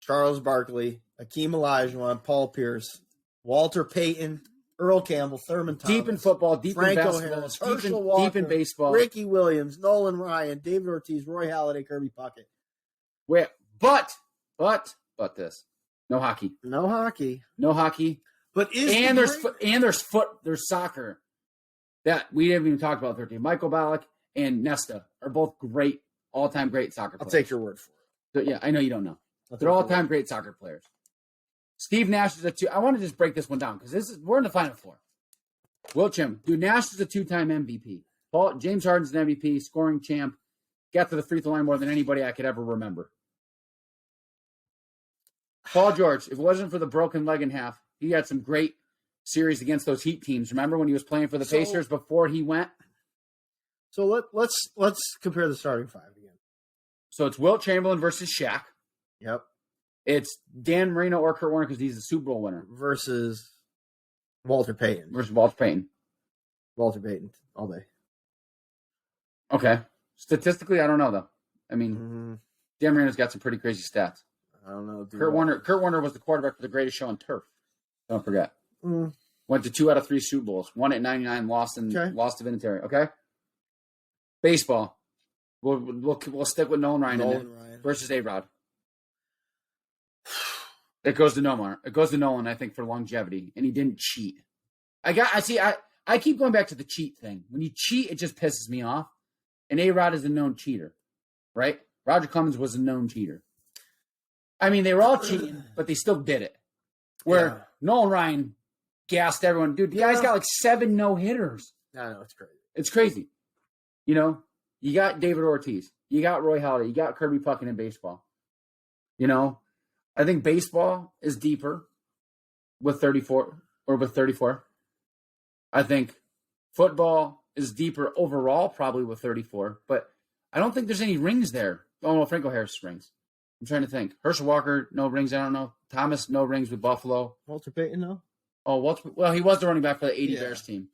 Charles Barkley, Hakeem Olajuwon, Paul Pierce, Walter Payton, Earl Campbell, Thurman Thomas. Deep in football, deep Franco in basketball, Harris, Herschel Walker, deep in baseball. Ricky Williams, Nolan Ryan, David Ortiz, Roy Halladay, Kirby Puckett. Wait, but this. No hockey. No hockey. No hockey. But there's soccer that we didn't even talk about 13. Michael Ballack and Nesta are both great, all-time great soccer players. I'll take your word for it. So, yeah, I know you don't know. They're all-time great soccer players. Steve Nash is a 2. I want to just break this one down because we're in the Final Four. Wilt Chamberlain. Dude, Nash is a 2-time MVP. James Harden's an MVP, scoring champ. Got to the free throw line more than anybody I could ever remember. Paul George, if it wasn't for the broken leg in half, he had some great series against those Heat teams. Remember when he was playing for the Pacers before he went? So let's compare the starting 5 again. So it's Wilt Chamberlain versus Shaq. Yep. It's Dan Marino or Kurt Warner because he's the Super Bowl winner. Versus Walter Payton. Walter Payton all day. Okay. Statistically, I don't know though. I mean, Dan Marino's got some pretty crazy stats. I don't know. Kurt Warner was the quarterback for the greatest show on turf. Don't forget. Went to 2 out of 3 Super Bowls. Won at 99, lost to Vinatieri. Okay. Baseball. We'll stick with Nolan Ryan versus A-Rod. It goes to Nomar. It goes to Nolan, I think, for longevity, and he didn't cheat. I keep going back to the cheat thing. When you cheat, it just pisses me off. and A-Rod is a known cheater, right? Roger Clemens was a known cheater. I mean, they were all cheating, but they still did it. Where Nolan Ryan gassed everyone. Dude, the guy's got like 7 no-hitters. I know, it's crazy. It's crazy. You know, you got David Ortiz. You got Roy Halladay. You got Kirby Puckett in baseball. You know, I think baseball is deeper with 34 or with 34. I think football is deeper overall probably with 34, but I don't think there's any rings there. Oh, no, Franco Harris rings. I'm trying to think. Herschel Walker, no rings. I don't know. Thomas, no rings with Buffalo. Walter Payton, no? Oh, well, he was the running back for the 80 Bears team.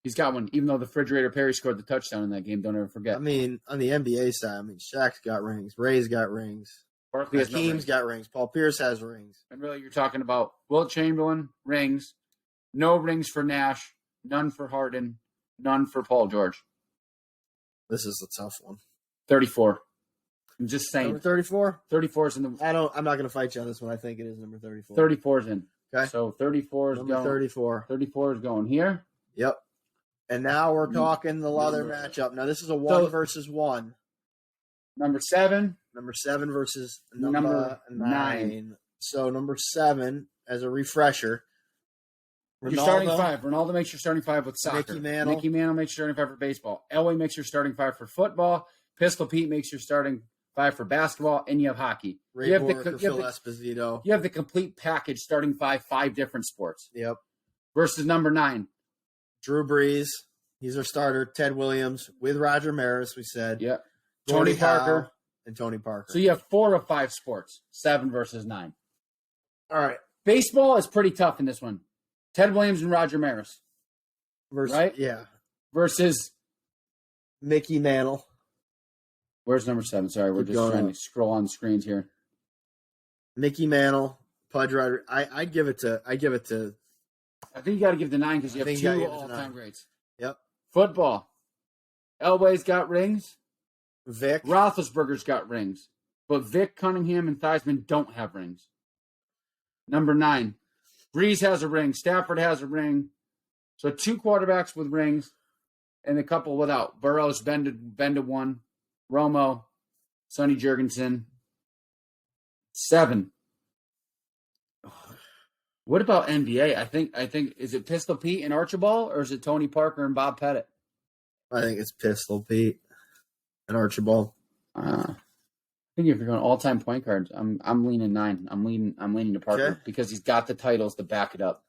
He's got one, even though the refrigerator Perry scored the touchdown in that game. Don't ever forget. I mean, on the NBA side, Shaq's got rings. Ray's got rings. Barkley has Hakeem's got rings. Paul Pierce has rings. And really, you're talking about Wilt Chamberlain, rings. No rings for Nash. None for Harden. None for Paul George. This is a tough one. 34. I'm just saying. Number 34? 34 is in the. I'm not going to fight you on this one. I think it is number 34. 34 is in. Okay. So 34 is number going. 34. 34 is going here. Yep. And now we're talking the other matchup. Now this is a 1 versus 1. Number 7. Number 7 versus number 9. So number 7, as a refresher. Your starting 5. Ronaldo makes your starting 5 with soccer. Mickey Mantle. Mickey Mantle makes your starting 5 for baseball. Elway makes your starting 5 for football. Pistol Pete makes your starting 5 for basketball. And you have hockey. Ray Bork or Phil Esposito. You have the complete package starting 5 different sports. Yep. Versus number 9. Drew Brees. He's our starter. Ted Williams with Roger Maris, we said. Yep. Tony Parker. Howe and Tony Parker. So you have 4 of 5 sports. 7 versus 9. All right. Baseball is pretty tough in this one. Ted Williams and Roger Maris. Right? Yeah. Versus Mickey Mantle. Where's number 7? Sorry, we're just trying to scroll on the screens here. Mickey Mantle, Pudge Rodriguez. I give it to. I think you got to give the 9 because you have 2 all-time greats. Yep. Football. Elway's got rings. Vic. Roethlisberger's got rings. But Vic, Cunningham, and Theismann don't have rings. Number 9. Breeze has a ring. Stafford has a ring. So 2 quarterbacks with rings and a couple without. Burrow's been to 1. Romo, Sonny Jurgensen. 7. What about NBA? I think is it Pistol Pete and Archibald, or is it Tony Parker and Bob Pettit? I think it's Pistol Pete and Archibald. I think if you're going all-time point guards, I'm leaning 9. I'm leaning to Parker because he's got the titles to back it up.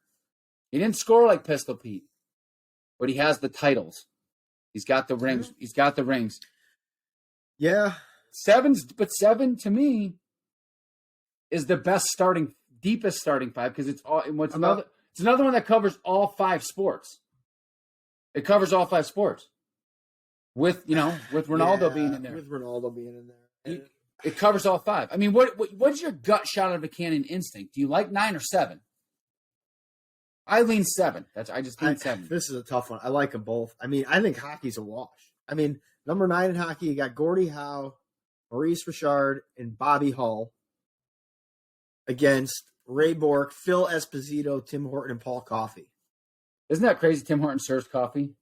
He didn't score like Pistol Pete, but he has the titles. He's got the rings. He's got the rings. Yeah. 7 to me is the best deepest starting 5 because it's all. It's another one that covers all 5 sports. It covers all 5 sports with Ronaldo being in there. With Ronaldo being in there. It covers all 5. I mean, what's your gut shot out of a cannon instinct? Do you like 9 or 7? I lean 7. I just lean 7. This is a tough one. I like them both. I mean, I think hockey's a wash. I mean, number 9 in hockey, you got Gordie Howe, Maurice Richard, and Bobby Hull against Ray Bork, Phil Esposito, Tim Horton, and Paul Coffey. Isn't that crazy? Tim Horton serves coffee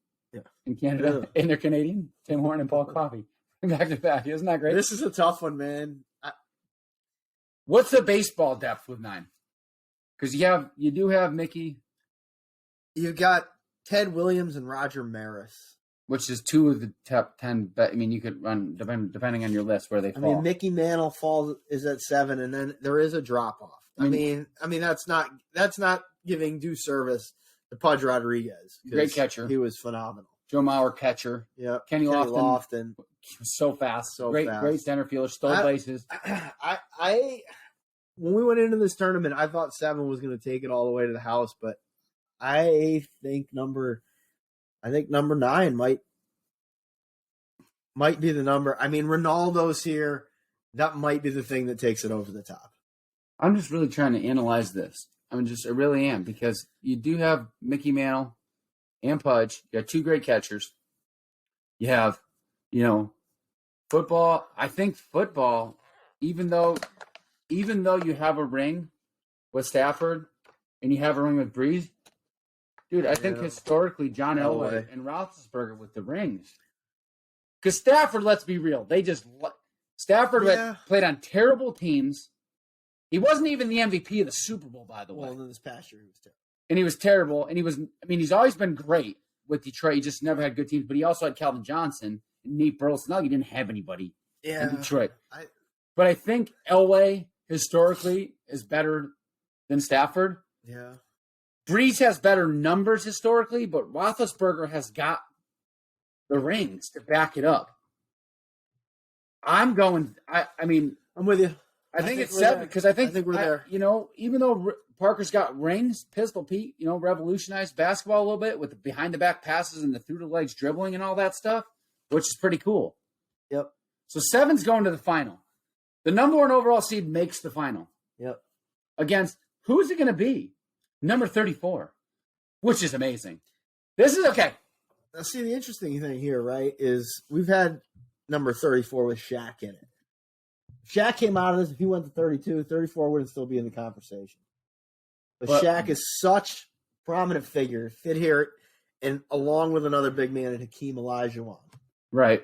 in Canada, Yeah. and they're Canadian. Tim Horton and Paul Coffey. Back to back. Isn't that great? This is a tough one, man. What's the baseball depth with 9? Because you do have Mickey. You got Ted Williams and Roger Maris. Which is 2 of the top 10. I mean, you could run depending on your list where they fall. I mean, Mickey Mantle is at 7, and then there is a drop off. I mean, that's not giving due service to Pudge Rodriguez. Great catcher. He was phenomenal. Joe Mauer, catcher. Yeah. Kenny Lofton. So fast. Great center fielder. Stole bases. When we went into this tournament, I thought 7 was going to take it all the way to the house, but I think number 9 might be the number. I mean, Ronaldo's here. That might be the thing that takes it over the top. I'm just really trying to analyze this. I really am, because you do have Mickey Mantle and Pudge. You have 2 great catchers. You have, football. I think football, even though you have a ring with Stafford and you have a ring with Breeze, dude, I think historically John Elway and Roethlisberger with the rings. Because Stafford, let's be real, Stafford played on terrible teams. He wasn't even the MVP of the Super Bowl, by the way. Well, in this past year, he was terrible. And he was terrible. And he's always been great with Detroit. He just never had good teams. But he also had Calvin Johnson and Nate Burleson. He didn't have anybody in Detroit. But I think Elway, historically, is better than Stafford. Yeah. Breeze has better numbers historically, but Roethlisberger has got the rings to back it up. I'm with you. I think it's 7 because I think we're there. Even though Parker's got rings, Pistol Pete, revolutionized basketball a little bit with the behind the back passes and the through the legs dribbling and all that stuff, which is pretty cool. Yep. So 7's going to the final. The number 1 overall seed makes the final. Yep. Against who's it going to be? Number 34, which is amazing. This is okay. Now, see, the interesting thing here, right, is we've had number 34 with Shaq in it. If Shaq came out of this, if he went to 32, 34 wouldn't still be in the conversation. But Shaq is such a prominent figure, fit here, and along with another big man, Hakeem Olajuwon. Right.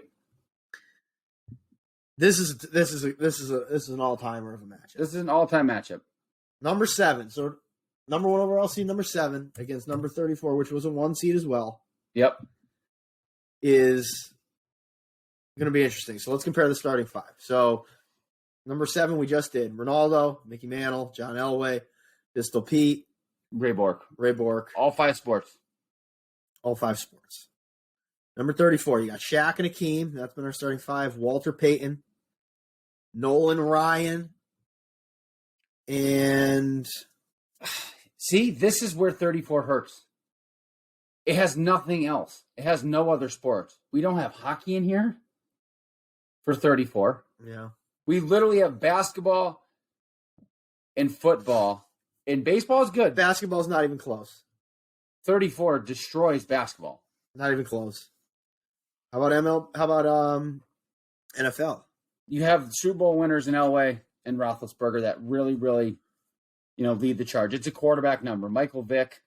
This is an all-timer of a matchup. This is an all-time matchup. Number 7. So number 1 overall seed, number 7 against number 34, which was a 1 seed as well. Yep. Is going to be interesting. So let's compare the starting 5. So number 7 we just did. Ronaldo, Mickey Mantle, John Elway, Pistol Pete, Ray Bork. All 5 sports. All 5 sports. Number 34, you got Shaq and Hakeem. That's been our starting 5. Walter Payton, Nolan Ryan, and see, this is where 34 hurts. It has nothing else. It has no other sports. We don't have hockey in here for 34. Yeah. We literally have basketball and football. And baseball is good. Basketball's not even close. 34 destroys basketball. Not even close. How about NFL? You have Super Bowl winners in Elway and Roethlisberger that really, really, lead the charge. It's a quarterback number. Michael Vick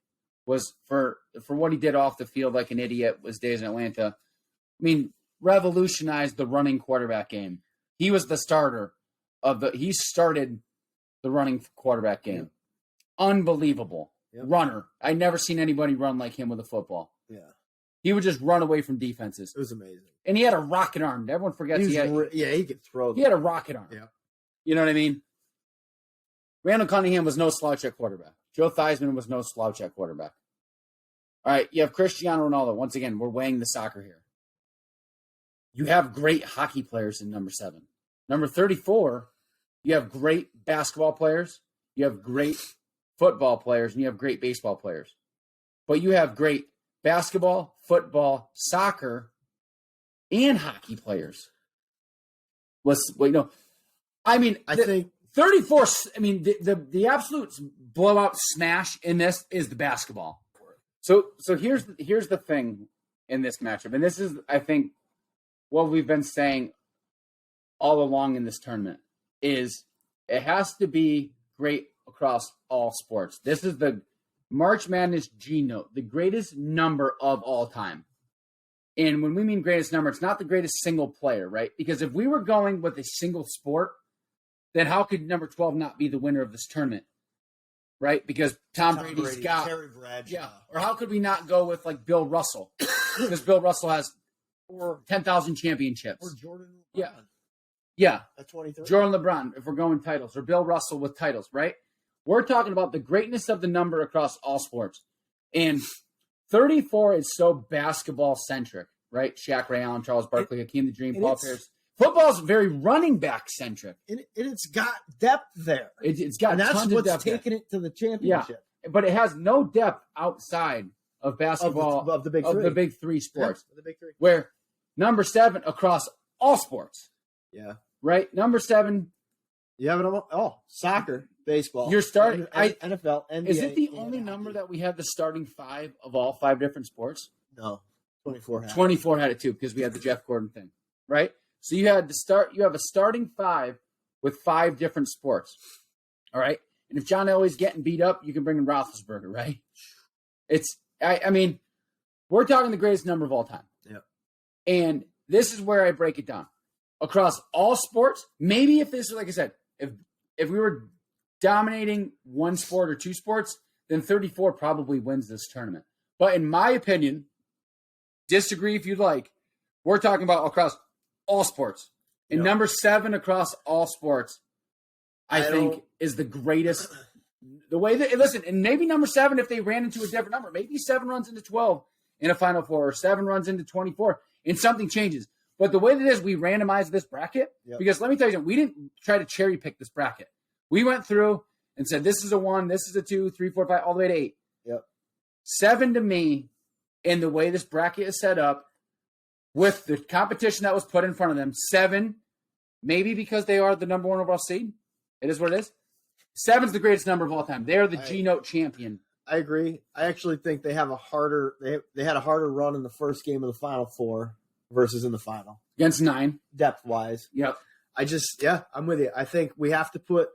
was, for what he did off the field like an idiot, was days in Atlanta. Revolutionized the running quarterback game. He was the starter he started the running quarterback game. Yep. Unbelievable. Yep. Runner. I never seen anybody run like him with a football. Yeah. He would just run away from defenses. It was amazing. And he had a rocket arm. Everyone forgets he could throw. He had a rocket arm. Yeah. You know what I mean? Randall Cunningham was no slouch at quarterback. Joe Theismann was no slouch at quarterback. All right, you have Cristiano Ronaldo. Once again, we're weighing the soccer here. You have great hockey players in number 7. Number 34, you have great basketball players, you have great football players, and you have great baseball players. But you have great basketball, football, soccer, and hockey players. I think 34, the absolute blowout smash in this is the basketball. So here's the thing in this matchup, and this is, I think, what we've been saying all along in this tournament, is it has to be great across all sports. This is the March Madness G note, the greatest number of all time. And when we mean greatest number, it's not the greatest single player, right? Because if we were going with a single sport, then how could number 12 not be the winner of this tournament? Right? Because Tom Brady's got Terry Bradshaw. Yeah. Or how could we not go with like Bill Russell? Because Bill Russell has 10,000 championships. Or Jordan LeBron. Yeah. Yeah. At 23. Jordan LeBron, if we're going titles, or Bill Russell with titles, right? We're talking about the greatness of the number across all sports. And 34 is so basketball centric, right? Shaq, Ray Allen, Charles Barkley, Hakeem the Dream, Paul Pierce. Football is very running back centric. And it's got depth there. It's got and that's tons what's of depth taking it to the championship. Yeah. But it has no depth outside of basketball, of the big three sports. Yeah, the big 3. Where number 7 across all sports. Yeah. Right? Number 7. You have it all. Soccer, baseball. You're starting NFL, NBA. Is it the only number that we have the starting 5 of all 5 different sports? No. 24 had 24 had it too, because we had the Jeff Gordon thing. Right? So you have a starting 5 with 5 different sports. All right? And if John Elway's getting beat up, you can bring in Roethlisberger, right? We're talking the greatest number of all time. Yeah. And this is where I break it down. Across all sports, maybe if this, like I said, if we were dominating one sport or two sports, then 34 probably wins this tournament. But in my opinion, disagree if you'd like, we're talking about across all sports. And number 7 across all sports, I think, is the greatest. The way that, listen, and maybe number 7, if they ran into a different number, maybe 7 runs into 12 in a Final Four, or 7 runs into 24, and something changes. But the way that it is, we randomized this bracket, because let me tell you something, we didn't try to cherry pick this bracket. We went through and said, this is a 1, this is a 2, 3, 4, 5, all the way to 8. 7 to me, in the way this bracket is set up, with the competition that was put in front of them, 7, maybe because they are the number 1 overall seed. It is what it is. 7's the greatest number of all time. They are the G-Note champion. I agree. I actually think they have a harder they had a harder run in the first game of the Final Four versus in the final. Against 9. Depth wise. Yep. I'm with you. I think we have to put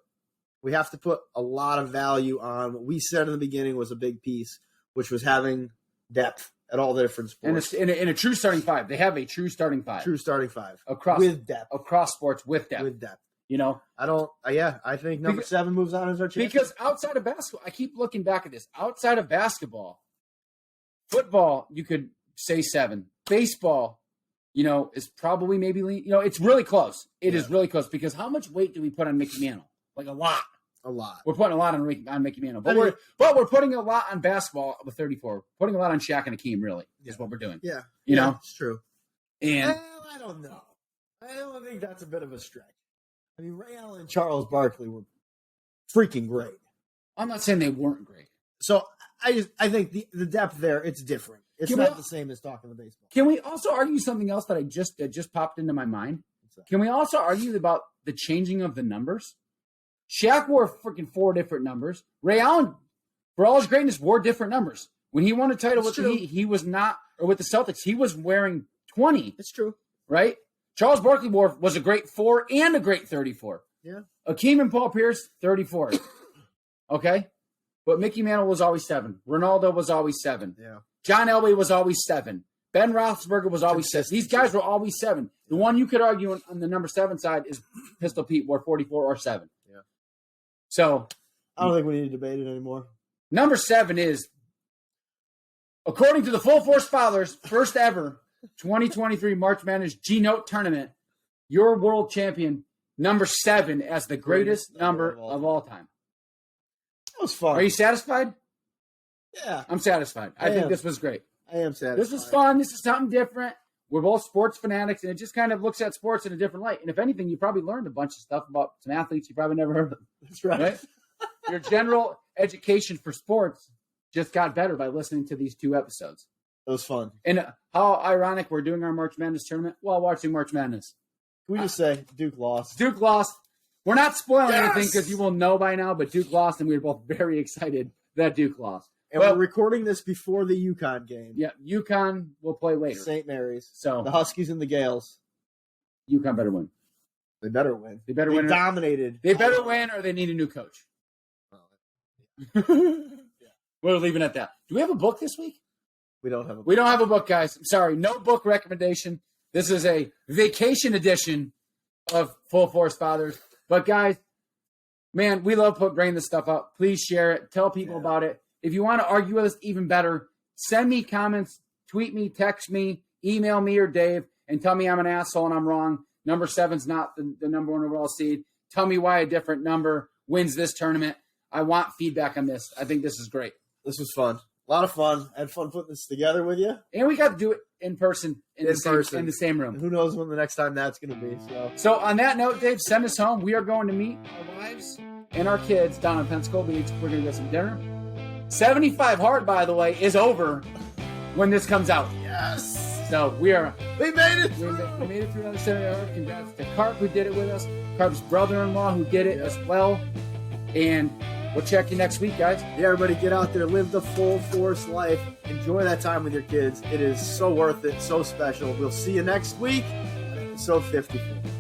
a lot of value on what we said in the beginning was a big piece, which was having depth at all the different sports. And in a true starting 5. They have a true starting 5. True starting 5. With depth. Across sports with depth. With depth. You know? I think number 7 moves on as our champion. Because outside of basketball, I keep looking back at this. Outside of basketball, football, you could say 7. Baseball, is probably maybe, it's really close. It is really close because how much weight do we put on Mickey Mantle? Like a lot. A lot. We're putting a lot on Mickey Mantle. But we're putting a lot on basketball with 34. Putting a lot on Shaq and Hakeem, really, is what we're doing. Yeah. You know? It's true. And I don't know. I don't think that's a bit of a stretch. I mean, Ray Allen and Charles Barkley were freaking great. I'm not saying they weren't great. So I think the depth there, it's different. It's not the same as talking to baseball. Can we also argue something else that just popped into my mind? Can we also argue about the changing of the numbers? Shaq wore freaking 4 different numbers. Ray Allen, for all his greatness, wore different numbers. When he won a title with the Heat, he was not, or with the Celtics, he was wearing 20. It's true. Right? Charles Barkley was a great 4 and a great 34. Yeah. Akeem and Paul Pierce, 34. Okay? But Mickey Mantle was always 7. Ronaldo was always 7. Yeah. John Elway was always 7. Ben Roethlisberger was always 7. These guys were always 7. The one you could argue on the number 7 side is Pistol Pete wore 44 or 7. Yeah. So I don't think we need to debate it anymore. Number 7 is, according to the Full Force Fathers, first ever 2023 March Madness G-Note tournament, your world champion, number 7 as the greatest number of all time. That was fun. Are you satisfied? Yeah. I'm satisfied. I think this was great. I am satisfied. This was fun. This is something different. We're both sports fanatics, and it just kind of looks at sports in a different light. And if anything, you probably learned a bunch of stuff about some athletes you probably never heard of. That's right? Your general education for sports just got better by listening to these 2 episodes. It was fun. And how ironic we're doing our March Madness tournament while watching March Madness. Can we just say Duke lost? Duke lost. We're not spoiling anything because you will know by now, but Duke lost, and we were both very excited that Duke lost. And we're recording this before the UConn game. Yeah, UConn will play later. St. Mary's. So the Huskies and the Gales. UConn better win. They better win. They better win. Dominated. They better win, or they need a new coach. We're leaving it at that. Do we have a book this week? We don't have a book. We don't have a book, guys. I'm sorry. No book recommendation. This is a vacation edition of Full Force Fathers. But, guys, man, we love bringing this stuff up. Please share it. Tell people about it. If you want to argue with us, even better, send me comments, tweet me, text me, email me or Dave, and tell me I'm an asshole and I'm wrong. Number 7's not the number 1 overall seed. Tell me why a different number wins this tournament. I want feedback on this. I think this is great. This was fun. A lot of fun. I had fun putting this together with you. And we got to do it in person in the same room. And who knows when the next time that's going to be. So on that note, Dave, send us home. We are going to meet our wives and our kids down in Pensacola Beach. We're going to get some dinner. 75 Hard, by the way, is over when this comes out. Yes. So we made it through. We made it through another 75 Hard. Congrats to Carp, who did it with us. Carp's brother-in-law, who did it as well. And we'll check you next week, guys. Yeah, everybody get out there, live the full force life. Enjoy that time with your kids. It is so worth it, so special. We'll see you next week on episode 54.